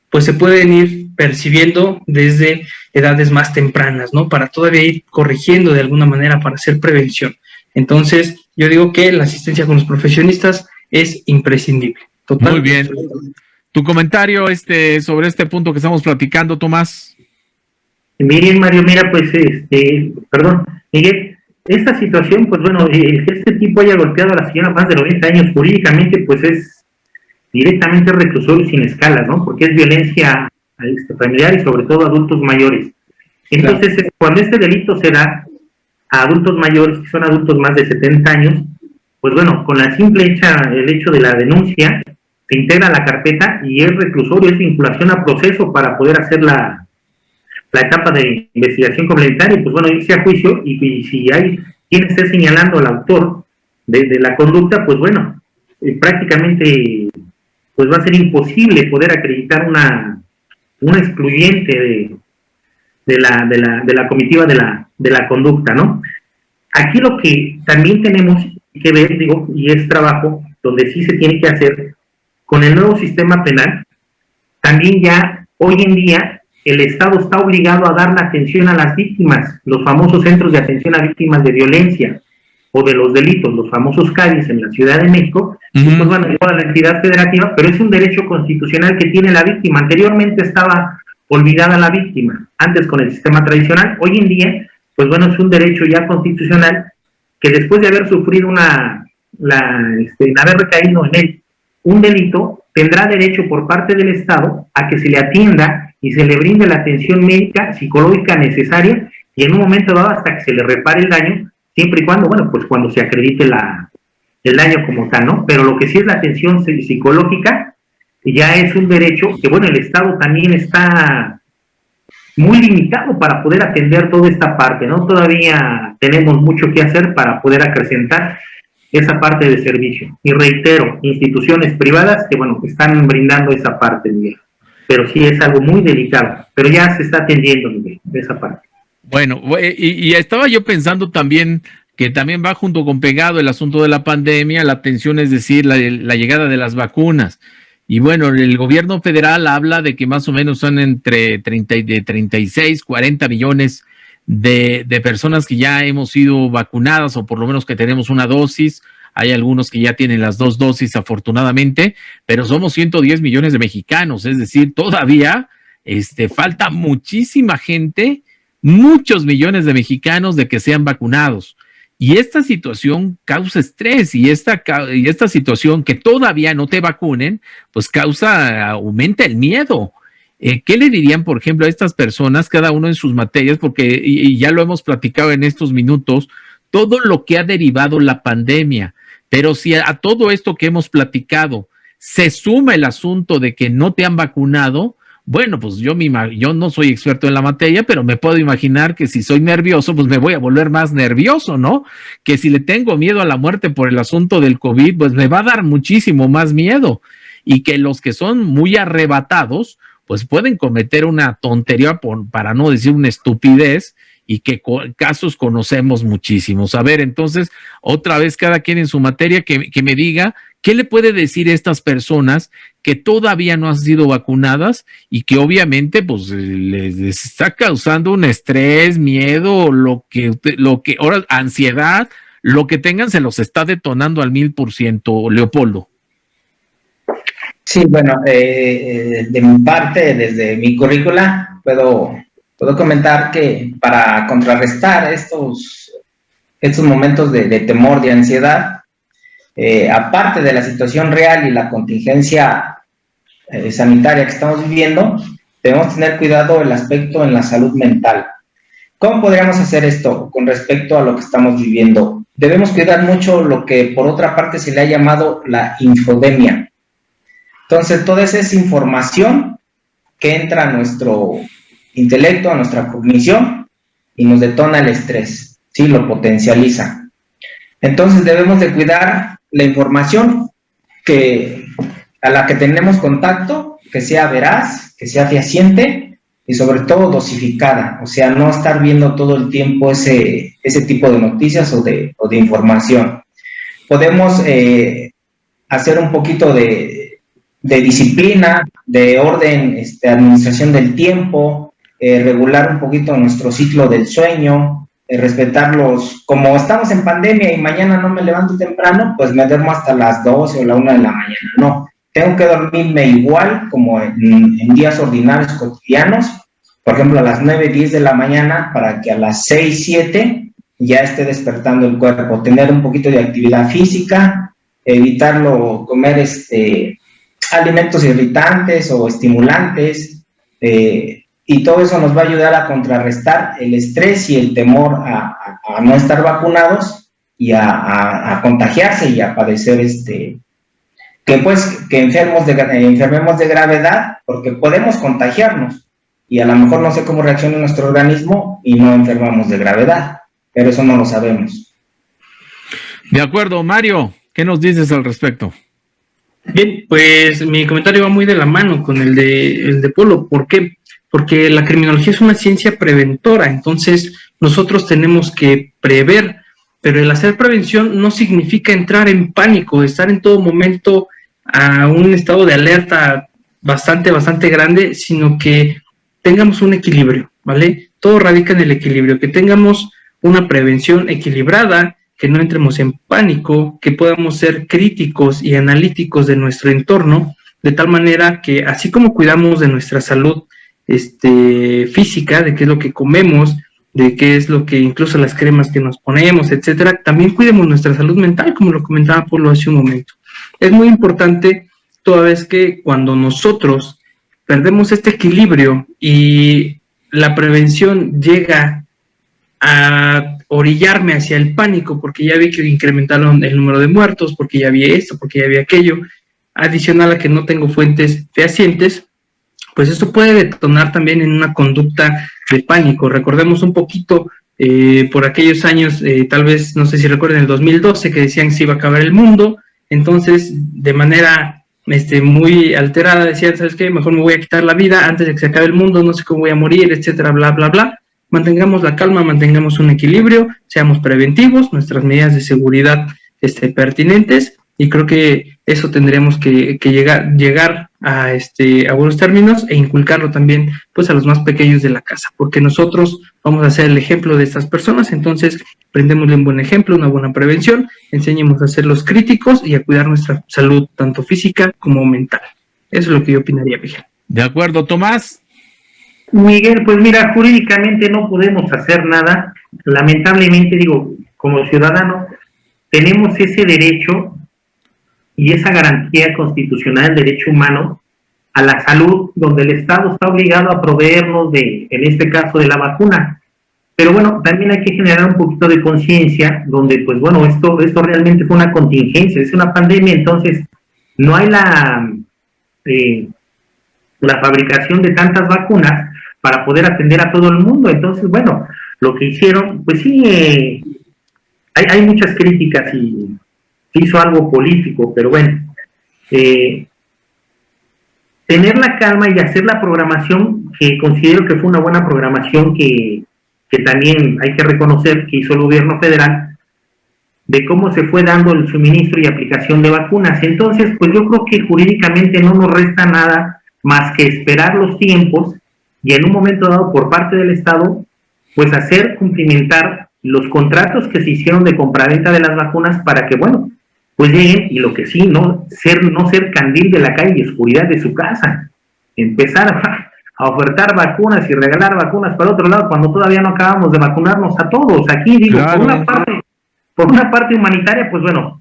pues se pueden ir percibiendo desde edades más tempranas, ¿no? Para todavía ir corrigiendo de alguna manera, para hacer prevención. Entonces, yo digo que la asistencia con los profesionistas es imprescindible. Muy bien. Tu comentario sobre este punto que estamos platicando, Tomás. Miren, Mario, mira, pues, Miguel, esta situación, pues bueno, que este tipo haya golpeado a la señora más de 90 años, jurídicamente, pues es directamente reclusorio sin escalas, ¿no? Porque es violencia familiar y sobre todo a adultos mayores. Entonces, claro, cuando este delito se da a adultos mayores, que son adultos más de 70 años, pues bueno, con el hecho de la denuncia, se integra la carpeta y es reclusorio, es vinculación a proceso para poder hacer la etapa de investigación complementaria, pues bueno, irse a juicio, y si hay quien esté señalando al autor de la conducta, pues bueno, prácticamente pues va a ser imposible poder acreditar una excluyente de la comitiva de la conducta, ¿no? Aquí lo que también tenemos que ver, digo, y es trabajo donde sí se tiene que hacer con el nuevo sistema penal. También ya hoy en día el Estado está obligado a dar la atención a las víctimas, los famosos centros de atención a víctimas de violencia o de los delitos, los famosos CADIs en la Ciudad de México, pues van a llevar a la entidad federativa, pero es un derecho constitucional que tiene la víctima. Anteriormente estaba olvidada la víctima, antes con el sistema tradicional. Hoy en día, pues bueno, es un derecho ya constitucional que después de haber sufrido haber recaído en él un delito, tendrá derecho por parte del Estado a que se le atienda y se le brinde la atención médica, psicológica necesaria, y en un momento dado hasta que se le repare el daño, siempre y cuando, bueno, pues cuando se acredite el daño como tal, ¿no? Pero lo que sí es la atención psicológica, ya es un derecho que, bueno, el Estado también está muy limitado para poder atender toda esta parte, ¿no? Todavía tenemos mucho que hacer para poder acrecentar esa parte de servicio. Y reitero, instituciones privadas que, bueno, están brindando esa parte, Miguel. Pero sí es algo muy delicado, pero ya se está atendiendo, Miguel, de esa parte. Bueno, y estaba yo pensando también que también va junto con pegado el asunto de la pandemia, la atención, es decir, la llegada de las vacunas. Y bueno, el gobierno federal habla de que más o menos son entre 36, 40 millones de personas que ya hemos sido vacunadas, o por lo menos que tenemos una dosis. Hay algunos que ya tienen las 2 dosis, afortunadamente, pero somos 110 millones de mexicanos, es decir, todavía falta muchísima gente, muchos millones de mexicanos de que sean vacunados. Y esta situación causa estrés, y esta situación que todavía no te vacunen, pues aumenta el miedo. ¿Qué le dirían, por ejemplo, a estas personas, cada uno en sus materias? Porque, y ya lo hemos platicado en estos minutos, todo lo que ha derivado la pandemia, pero si a todo esto que hemos platicado se suma el asunto de que no te han vacunado, bueno, pues yo no soy experto en la materia, pero me puedo imaginar que si soy nervioso, pues me voy a volver más nervioso, ¿no? Que si le tengo miedo a la muerte por el asunto del COVID, pues me va a dar muchísimo más miedo. Y que los que son muy arrebatados, pues pueden cometer una tontería, para no decir una estupidez, y que casos conocemos muchísimos. A ver, entonces, otra vez cada quien en su materia, que me diga qué le puede decir a estas personas que todavía no han sido vacunadas y que obviamente pues les está causando un estrés, miedo, ahora ansiedad, lo que tengan se los está detonando al 1000%, Leopoldo. Sí, bueno, de mi parte, desde mi currícula, puedo comentar que para contrarrestar estos momentos de temor, de ansiedad, aparte de la situación real y la contingencia sanitaria que estamos viviendo, debemos tener cuidado el aspecto en la salud mental. ¿Cómo podríamos hacer esto con respecto a lo que estamos viviendo? Debemos cuidar mucho lo que por otra parte se le ha llamado la infodemia. Entonces, toda esa es información que entra a nuestro intelecto, a nuestra cognición, y nos detona el estrés, ¿sí? Lo potencializa. Entonces debemos de cuidar la información a la que tenemos contacto, que sea veraz, que sea fehaciente y sobre todo dosificada, o sea, no estar viendo todo el tiempo ese tipo de noticias o de información. Podemos hacer un poquito de disciplina, de orden, administración del tiempo, regular un poquito nuestro ciclo del sueño, respetarlos. Como estamos en pandemia y mañana no me levanto temprano, pues me duermo hasta las 12 o la 1 de la mañana. No, tengo que dormirme igual como en días ordinarios cotidianos, por ejemplo a las 9, 10 de la mañana, para que a las 6, 7 ya esté despertando el cuerpo. Tener un poquito de actividad física, evitarlo comer alimentos irritantes o estimulantes, y todo eso nos va a ayudar a contrarrestar el estrés y el temor a no estar vacunados y a contagiarse y a padecer que enfermemos de gravedad, porque podemos contagiarnos y a lo mejor no sé cómo reacciona nuestro organismo y no enfermamos de gravedad, pero eso no lo sabemos. De acuerdo, Mario, ¿qué nos dices al respecto? Bien, pues mi comentario va muy de la mano con el de Polo. ¿Por qué? Porque la criminología es una ciencia preventora, entonces nosotros tenemos que prever pero el hacer prevención no significa entrar en pánico, estar en todo momento a un estado de alerta bastante grande, sino que tengamos un equilibrio, ¿vale? Todo radica en el equilibrio, que tengamos una prevención equilibrada, que no entremos en pánico, que podamos ser críticos y analíticos de nuestro entorno, de tal manera que así como cuidamos de nuestra salud física, de qué es lo que comemos, de qué es lo que incluso las cremas que nos ponemos, etcétera, también cuidemos nuestra salud mental, como lo comentaba Polo hace un momento. Es muy importante, toda vez que cuando nosotros perdemos este equilibrio y la prevención llega a orillarme hacia el pánico, porque ya vi que incrementaron el número de muertos, porque ya vi esto, porque ya vi aquello, adicional a que no tengo fuentes fehacientes, pues esto puede detonar también en una conducta de pánico. Recordemos un poquito por aquellos años, tal vez, no sé si recuerden, el 2012, que decían que se iba a acabar el mundo. Entonces, de manera muy alterada, decían, ¿sabes qué? Mejor me voy a quitar la vida antes de que se acabe el mundo, no sé cómo voy a morir, etcétera, bla, bla, bla. Mantengamos la calma, mantengamos un equilibrio, seamos preventivos, nuestras medidas de seguridad pertinentes, y creo que eso tendremos que llegar a buenos términos e inculcarlo también pues a los más pequeños de la casa, porque nosotros vamos a ser el ejemplo de estas personas. Entonces prendémosle un buen ejemplo, una buena prevención, enseñemos a ser los críticos y a cuidar nuestra salud tanto física como mental. Eso es lo que yo opinaría, Miguel. De acuerdo, Tomás. Miguel, pues mira, jurídicamente no podemos hacer nada. Lamentablemente, digo, como ciudadanos tenemos ese derecho y esa garantía constitucional del derecho humano a la salud, donde el Estado está obligado a proveernos en este caso, de la vacuna. Pero bueno, también hay que generar un poquito de conciencia, donde pues bueno, esto realmente fue una contingencia, es una pandemia, entonces no hay la fabricación de tantas vacunas para poder atender a todo el mundo. Entonces, bueno, lo que hicieron, pues sí, hay muchas críticas y hizo algo político, pero bueno, tener la calma y hacer la programación, que considero que fue una buena programación que también hay que reconocer que hizo el gobierno federal, de cómo se fue dando el suministro y aplicación de vacunas. Entonces, pues yo creo que jurídicamente no nos resta nada más que esperar los tiempos y en un momento dado por parte del Estado, pues hacer cumplimentar los contratos que se hicieron de compraventa de las vacunas para que, bueno, pues lleguen, y lo que sí, no ser candil de la calle y oscuridad de su casa, empezar a ofertar vacunas y regalar vacunas para otro lado cuando todavía no acabamos de vacunarnos a todos. Aquí digo, claro, por una parte humanitaria, pues bueno,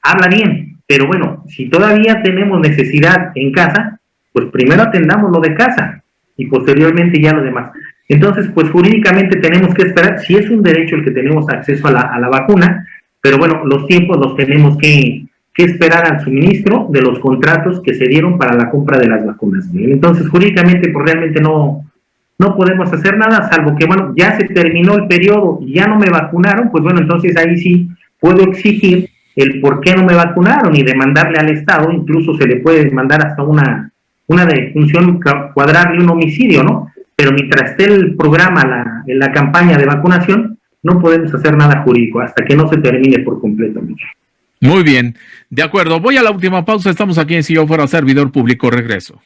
habla bien, pero bueno, si todavía tenemos necesidad en casa, pues primero atendamos lo de casa y posteriormente ya lo demás. Entonces, pues jurídicamente tenemos que esperar, si es un derecho el que tenemos acceso a la vacuna, pero bueno, los tiempos los tenemos que esperar al suministro de los contratos que se dieron para la compra de las vacunas. Entonces, jurídicamente, pues realmente no podemos hacer nada, salvo que, bueno, ya se terminó el periodo y ya no me vacunaron, pues bueno, entonces ahí sí puedo exigir el por qué no me vacunaron y demandarle al Estado, incluso se le puede demandar hasta una defunción, cuadrarle un homicidio, ¿no? Pero mientras esté el programa, la campaña de vacunación, no podemos hacer nada jurídico hasta que no se termine por completo. Muy bien, de acuerdo. Voy a la última pausa. Estamos aquí en Si Yo Fuera Servidor Público. Regreso.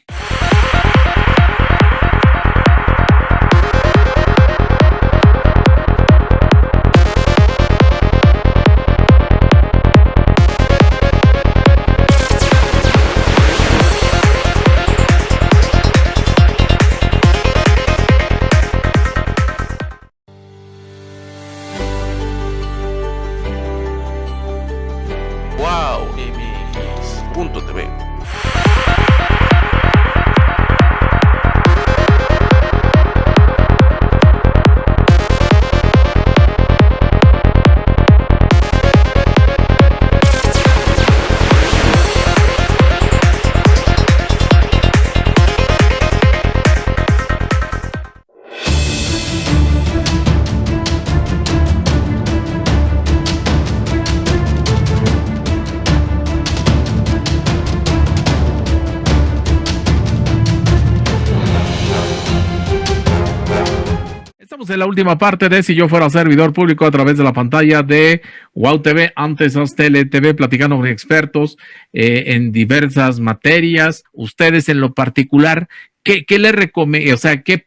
en la última parte de Si Yo Fuera Servidor Público a través de la pantalla de Wow TV, antes Aztele TV, platicando con expertos en diversas materias. Ustedes en lo particular, ¿qué les recomiendo? O sea, ¿qué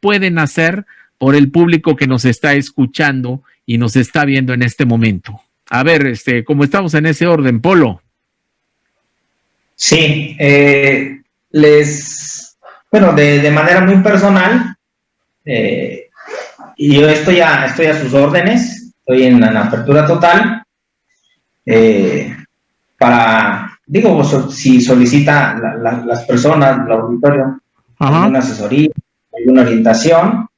pueden hacer por el público que nos está escuchando y nos está viendo en este momento? A ver, como estamos en ese orden, Polo. Sí, bueno, de manera muy personal, y yo estoy a sus órdenes, estoy en apertura total, si solicita las personas, el auditorio, alguna asesoría, alguna orientación,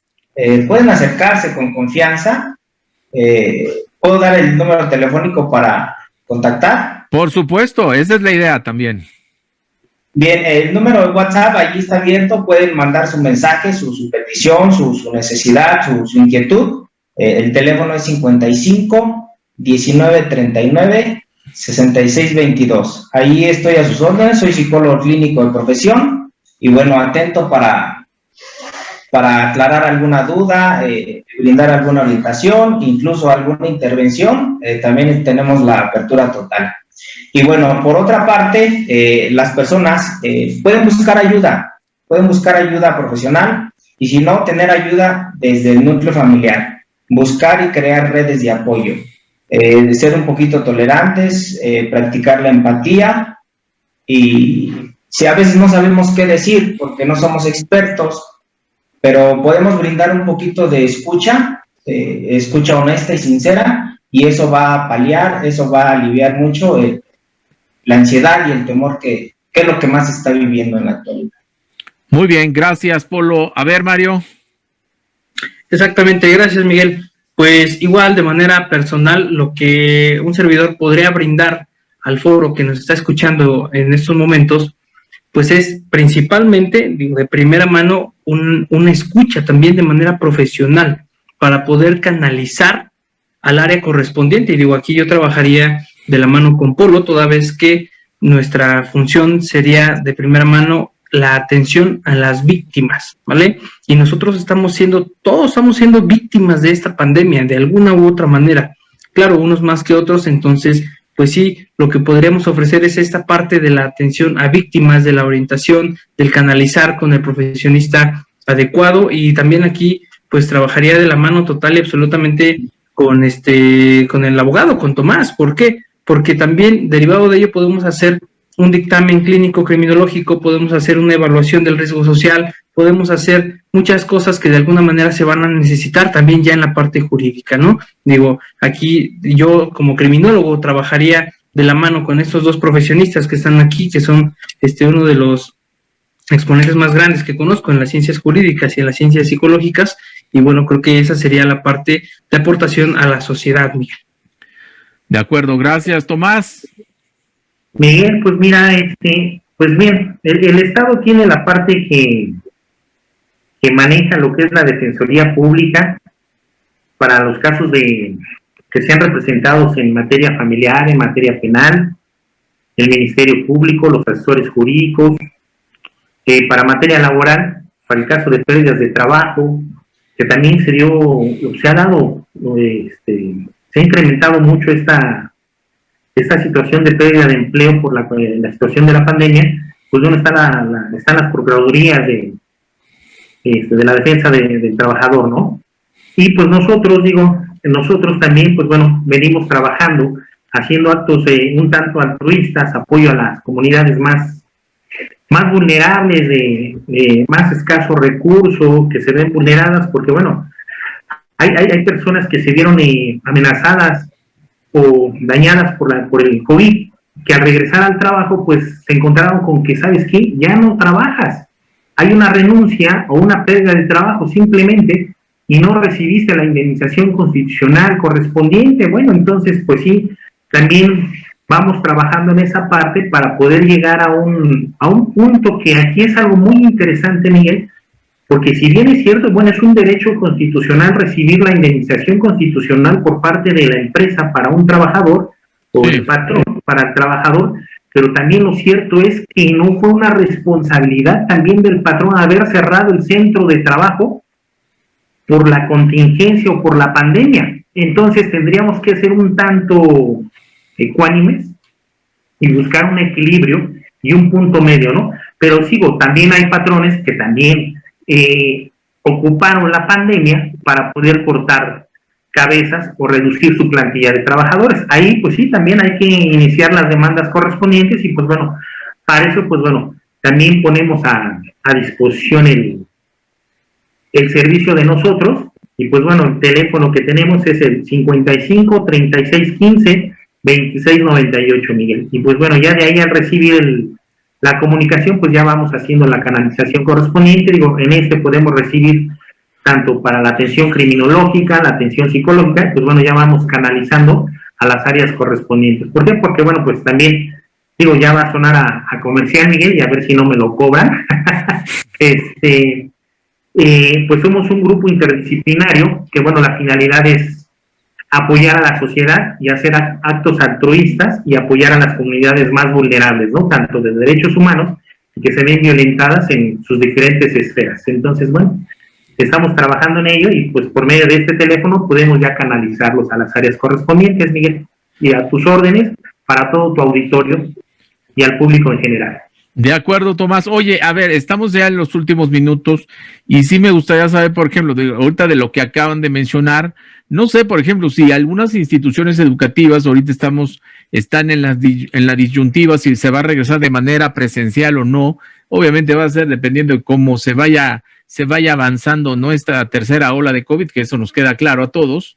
pueden acercarse con confianza. ¿Puedo dar el número telefónico para contactar? Por supuesto, esa es la idea también. Bien, el número de WhatsApp allí está abierto, pueden mandar su mensaje, su petición, su necesidad, su inquietud. El teléfono es 55 19 39 66 22. Ahí estoy a sus órdenes, soy psicólogo clínico de profesión y bueno, atento para aclarar alguna duda, brindar alguna orientación, incluso alguna intervención. También tenemos la apertura total. Y bueno, por otra parte, las personas pueden buscar ayuda profesional y si no, tener ayuda desde el núcleo familiar, buscar y crear redes de apoyo, ser un poquito tolerantes, practicar la empatía y si a veces no sabemos qué decir porque no somos expertos, pero podemos brindar un poquito de escucha honesta y sincera y eso va a paliar, eso va a aliviar mucho la ansiedad y el temor que es lo que más se está viviendo en la actualidad. Muy bien, gracias, Polo. A ver, Mario. Exactamente, gracias, Miguel. Pues igual, de manera personal, lo que un servidor podría brindar al foro que nos está escuchando en estos momentos, pues es principalmente, de primera mano, una escucha también de manera profesional para poder canalizar al área correspondiente. Y digo, aquí yo trabajaría de la mano con Polo, toda vez que nuestra función sería de primera mano la atención a las víctimas, ¿vale? Y nosotros todos estamos siendo víctimas de esta pandemia, de alguna u otra manera. Claro, unos más que otros, entonces, pues sí, lo que podríamos ofrecer es esta parte de la atención a víctimas, de la orientación, del canalizar con el profesionista adecuado, y también aquí, pues trabajaría de la mano total y absolutamente con el abogado, con Tomás. ¿Por qué? Porque también derivado de ello podemos hacer un dictamen clínico criminológico, podemos hacer una evaluación del riesgo social, podemos hacer muchas cosas que de alguna manera se van a necesitar también ya en la parte jurídica, ¿no? Digo, aquí yo como criminólogo trabajaría de la mano con estos dos profesionistas que están aquí, que son uno de los exponentes más grandes que conozco en las ciencias jurídicas y en las ciencias psicológicas, y bueno, creo que esa sería la parte de aportación a la sociedad, Miguel. De acuerdo, gracias, Tomás. Miguel, pues mira, pues bien, el Estado tiene la parte que maneja lo que es la Defensoría Pública para los casos que sean representados en materia familiar, en materia penal, el Ministerio Público, los asesores jurídicos, para materia laboral, para el caso de pérdidas de trabajo, que también se ha incrementado mucho esta situación de pérdida de empleo por la situación de la pandemia. Pues donde están las procuradurías de la defensa del trabajador, ¿no? Y pues nosotros también, pues bueno, venimos trabajando, haciendo actos un tanto altruistas, apoyo a las comunidades más vulnerables, de más escasos recursos, que se ven vulneradas, porque bueno, hay personas que se vieron amenazadas o dañadas por el COVID, que al regresar al trabajo, pues se encontraron con que, ¿sabes qué? Ya no trabajas. Hay una renuncia o una pérdida de trabajo simplemente y no recibiste la indemnización constitucional correspondiente. Bueno, entonces, pues sí, también vamos trabajando en esa parte para poder llegar a un punto que aquí es algo muy interesante, Miguel, porque si bien es cierto, bueno, es un derecho constitucional recibir la indemnización constitucional por parte de la empresa para un trabajador o el patrón para el trabajador, pero también lo cierto es que no fue una responsabilidad también del patrón haber cerrado el centro de trabajo por la contingencia o por la pandemia. Entonces tendríamos que ser un tanto ecuánimes y buscar un equilibrio y un punto medio, ¿no? Pero sigo, también hay patrones que también ocuparon la pandemia para poder cortar cabezas o reducir su plantilla de trabajadores. Ahí, pues sí, también hay que iniciar las demandas correspondientes y, pues bueno, para eso, pues bueno, también ponemos a disposición el servicio de nosotros y, pues bueno, el teléfono que tenemos es el 55 36 15 26 98, Miguel. Y, pues bueno, ya de ahí al recibir la comunicación, pues ya vamos haciendo la canalización correspondiente. Digo, en este podemos recibir tanto para la atención criminológica, la atención psicológica, pues bueno, ya vamos canalizando a las áreas correspondientes. ¿Por qué? Porque, bueno, pues también, digo, ya va a sonar a comercial, Miguel, y a ver si no me lo cobran. Pues somos un grupo interdisciplinario que, bueno, la finalidad es apoyar a la sociedad y hacer actos altruistas y apoyar a las comunidades más vulnerables, ¿no? Tanto de derechos humanos, que se ven violentadas en sus diferentes esferas. Entonces, bueno, estamos trabajando en ello y pues por medio de este teléfono podemos ya canalizarlos a las áreas correspondientes, Miguel, y a tus órdenes para todo tu auditorio y al público en general. De acuerdo, Tomás. Oye, a ver, estamos ya en los últimos minutos y sí me gustaría saber, por ejemplo, ahorita de lo que acaban de mencionar, no sé, por ejemplo, si algunas instituciones educativas ahorita están en la disyuntiva si se va a regresar de manera presencial o no. Obviamente va a ser dependiendo de cómo se vaya avanzando, ¿no?, esta tercera ola de COVID, que eso nos queda claro a todos.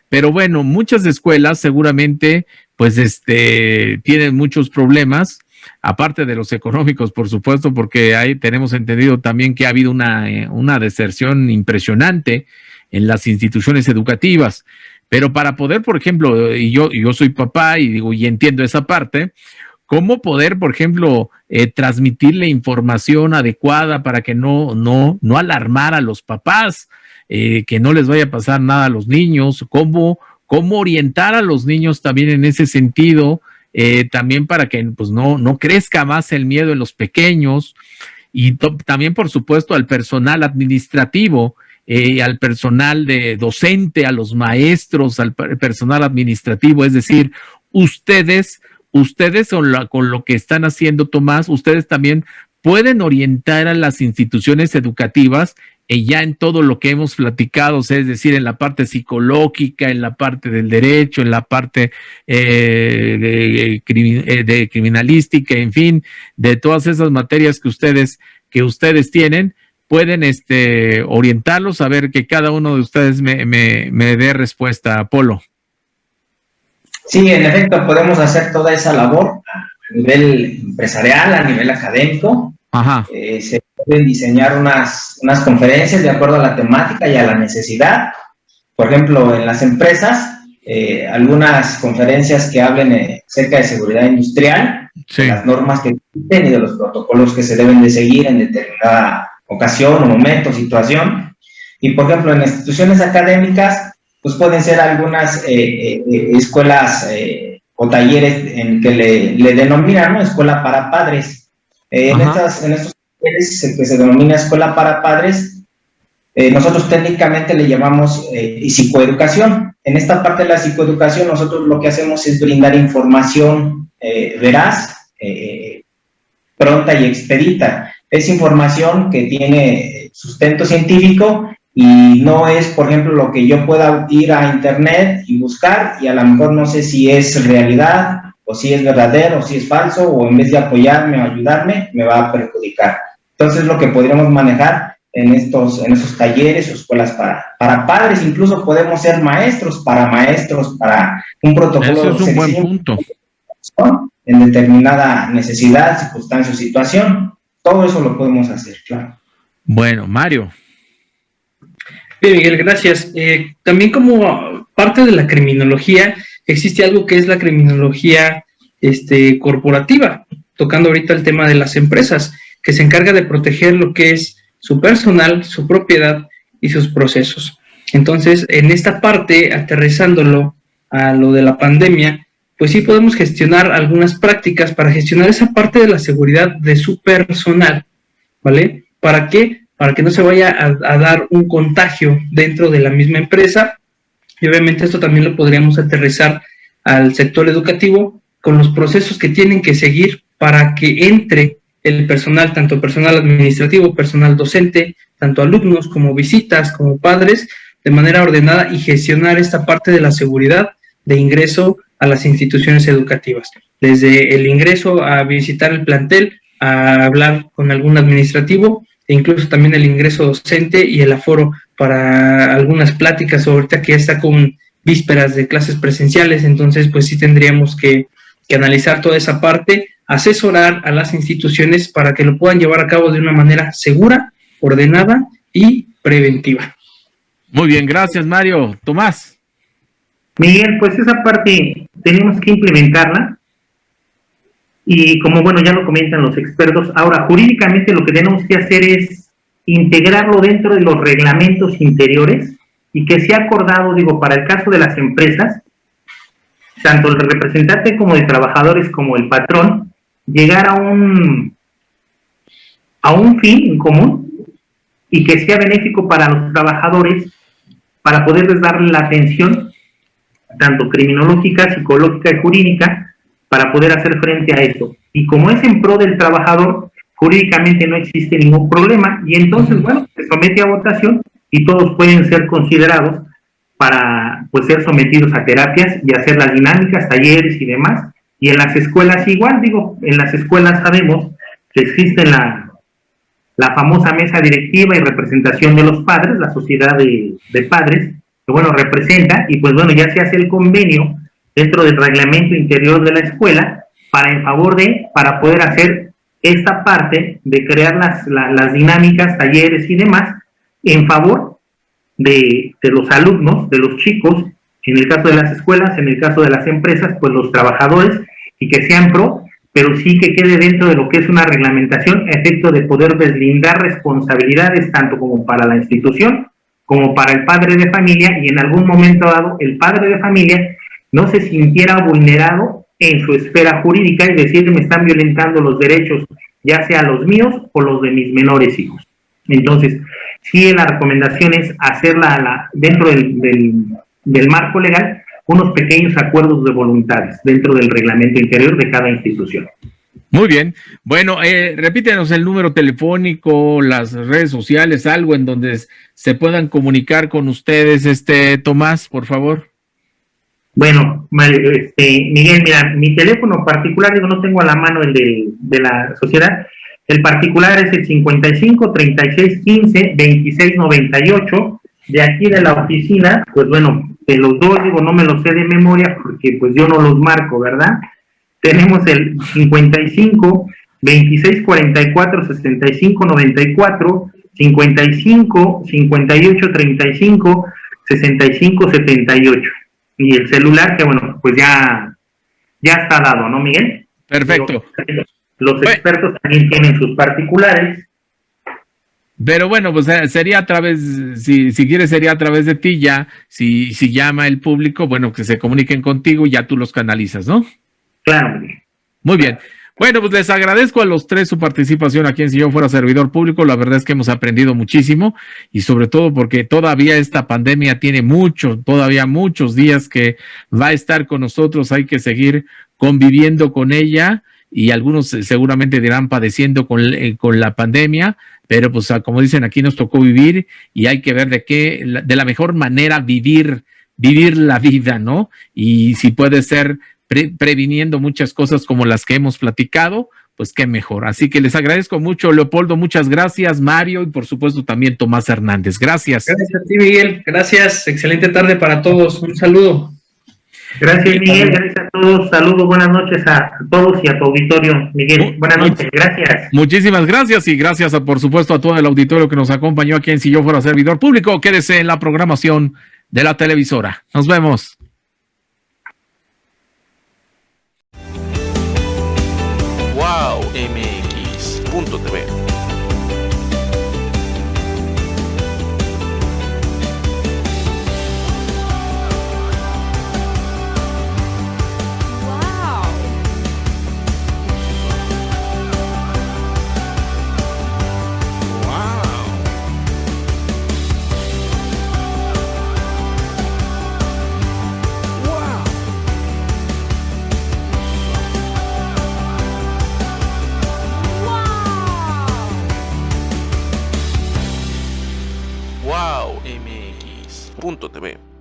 Pero bueno, muchas escuelas seguramente pues tienen muchos problemas, aparte de los económicos, por supuesto, porque ahí tenemos entendido también que ha habido una deserción impresionante en las instituciones educativas. Pero para poder, por ejemplo, y yo soy papá y digo, y entiendo esa parte, ¿cómo poder, por ejemplo, transmitirle información adecuada para que no alarmar a los papás, que no les vaya a pasar nada a los niños? ¿Cómo orientar a los niños también en ese sentido? También para que pues no crezca más el miedo en los pequeños y también, por supuesto, al personal administrativo, al personal docente, a los maestros, al personal administrativo, es decir, ustedes con lo que están haciendo, Tomás, ustedes también pueden orientar a las instituciones educativas ya en todo lo que hemos platicado, es decir, en la parte psicológica, en la parte del derecho, en la parte de criminalística, en fin, de todas esas materias que ustedes tienen, pueden orientarlos, a ver que cada uno de ustedes me dé respuesta, Apolo. Sí, en efecto, podemos hacer toda esa labor a nivel empresarial, a nivel académico. Ajá. Se pueden diseñar unas conferencias de acuerdo a la temática y a la necesidad. Por ejemplo, en las empresas, algunas conferencias que hablen acerca de seguridad industrial, sí, de las normas que existen y de los protocolos que se deben de seguir en determinada ocasión o momento, situación. Y, por ejemplo, en instituciones académicas, pues pueden ser algunas escuelas o talleres en que le denominan, ¿no?, escuela para padres. En estos talleres que se denomina escuela para padres, nosotros técnicamente le llamamos psicoeducación. En esta parte de la psicoeducación nosotros lo que hacemos es brindar información veraz, pronta y expedita. Es información que tiene sustento científico y no es, por ejemplo, lo que yo pueda ir a internet y buscar y a lo mejor no sé si es realidad o si es verdadero o si es falso, o en vez de apoyarme o ayudarme me va a perjudicar. Entonces lo que podríamos manejar en esos talleres o escuelas para padres, incluso podemos ser maestros para un protocolo. Eso es un buen punto. En determinada necesidad, circunstancia o situación, todo eso lo podemos hacer, claro. Bueno, Mario. Bien, Miguel, gracias. También como parte de la criminología, existe algo que es la criminología corporativa, tocando ahorita el tema de las empresas, que se encarga de proteger lo que es su personal, su propiedad y sus procesos. Entonces, en esta parte, aterrizándolo a lo de la pandemia, pues sí podemos gestionar algunas prácticas para gestionar esa parte de la seguridad de su personal, ¿vale? ¿Para qué? para que no se vaya a dar un contagio dentro de la misma empresa. Y obviamente esto también lo podríamos aterrizar al sector educativo con los procesos que tienen que seguir para que entre el personal, tanto personal administrativo, personal docente, tanto alumnos como visitas, como padres, de manera ordenada y gestionar esta parte de la seguridad de ingreso a las instituciones educativas. Desde el ingreso a visitar el plantel, a hablar con algún administrativo, e incluso también el ingreso docente y el aforo para algunas pláticas, ahorita que ya está con vísperas de clases presenciales, entonces pues sí tendríamos que analizar toda esa parte, asesorar a las instituciones para que lo puedan llevar a cabo de una manera segura, ordenada y preventiva. Muy bien, gracias Mario. Tomás. Miguel, pues esa parte tenemos que implementarla y como bueno ya lo comentan los expertos, ahora jurídicamente lo que tenemos que hacer es integrarlo dentro de los reglamentos interiores y que sea acordado, digo, para el caso de las empresas, tanto el representante como de trabajadores como el patrón, llegar a un fin en común y que sea benéfico para los trabajadores para poderles darle la atención tanto criminológica, psicológica y jurídica para poder hacer frente a esto. Y como es en pro del trabajador, jurídicamente no existe ningún problema y entonces, bueno, se somete a votación y todos pueden ser considerados para pues ser sometidos a terapias y hacer las dinámicas, talleres y demás. Y en las escuelas igual, digo, en las escuelas sabemos que existe la famosa mesa directiva y representación de los padres, la sociedad de padres, que bueno, representa, y pues bueno, ya se hace el convenio dentro del reglamento interior de la escuela para poder hacer esta parte de crear las dinámicas, talleres y demás en favor de los alumnos, de los chicos, en el caso de las escuelas, en el caso de las empresas, pues los trabajadores, y que sean pro, pero sí que quede dentro de lo que es una reglamentación a efecto de poder deslindar responsabilidades tanto como para la institución como para el padre de familia, y en algún momento dado el padre de familia no se sintiera vulnerado en su esfera jurídica y decir me están violentando los derechos, ya sea los míos o los de mis menores hijos. Entonces, sí, la recomendación es hacerla dentro del marco legal, unos pequeños acuerdos de voluntades dentro del reglamento interior de cada institución. Muy bien. Bueno, repítenos el número telefónico, las redes sociales, algo en donde se puedan comunicar con ustedes, Tomás, por favor. Bueno, Miguel, mira, mi teléfono particular, yo no tengo a la mano el de la sociedad. El particular es el 55 36 15 26 98. De aquí de la oficina, pues bueno, de los dos, digo, no me los sé de memoria porque pues yo no los marco, ¿verdad? Tenemos el 55 26 44 65 94, 55 58 35 65 78. Y el celular, que bueno, pues ya está dado, ¿no, Miguel? Perfecto. Los expertos también tienen sus particulares. Pero bueno, pues sería a través, si quieres, sería a través de ti ya, si llama el público, bueno, que se comuniquen contigo y ya tú los canalizas, ¿no? Claro, Miguel. Muy bien. Bueno, pues les agradezco a los tres su participación aquí en Si Yo Fuera Servidor Público. La verdad es que hemos aprendido muchísimo y sobre todo porque todavía esta pandemia tiene todavía muchos días que va a estar con nosotros. Hay que seguir conviviendo con ella y algunos seguramente dirán padeciendo con la pandemia, pero pues como dicen, aquí nos tocó vivir y hay que ver de la mejor manera vivir la vida, ¿no? Y si puede ser previniendo muchas cosas como las que hemos platicado, pues qué mejor. Así que les agradezco mucho, Leopoldo, muchas gracias, Mario, y por supuesto también Tomás Hernández. Gracias. Gracias a ti, Miguel. Gracias. Excelente tarde para todos. Un saludo. Gracias, Miguel. Gracias a todos. Saludos, buenas noches a todos y a tu auditorio, Miguel. Buenas noches. Gracias. Muchísimas gracias y gracias, por supuesto, a todo el auditorio que nos acompañó aquí en Si Yo Fuera Servidor Público. Quédese en la programación de la televisora. Nos vemos. WowMX.tv. Wow. www.noticiasmx.tv.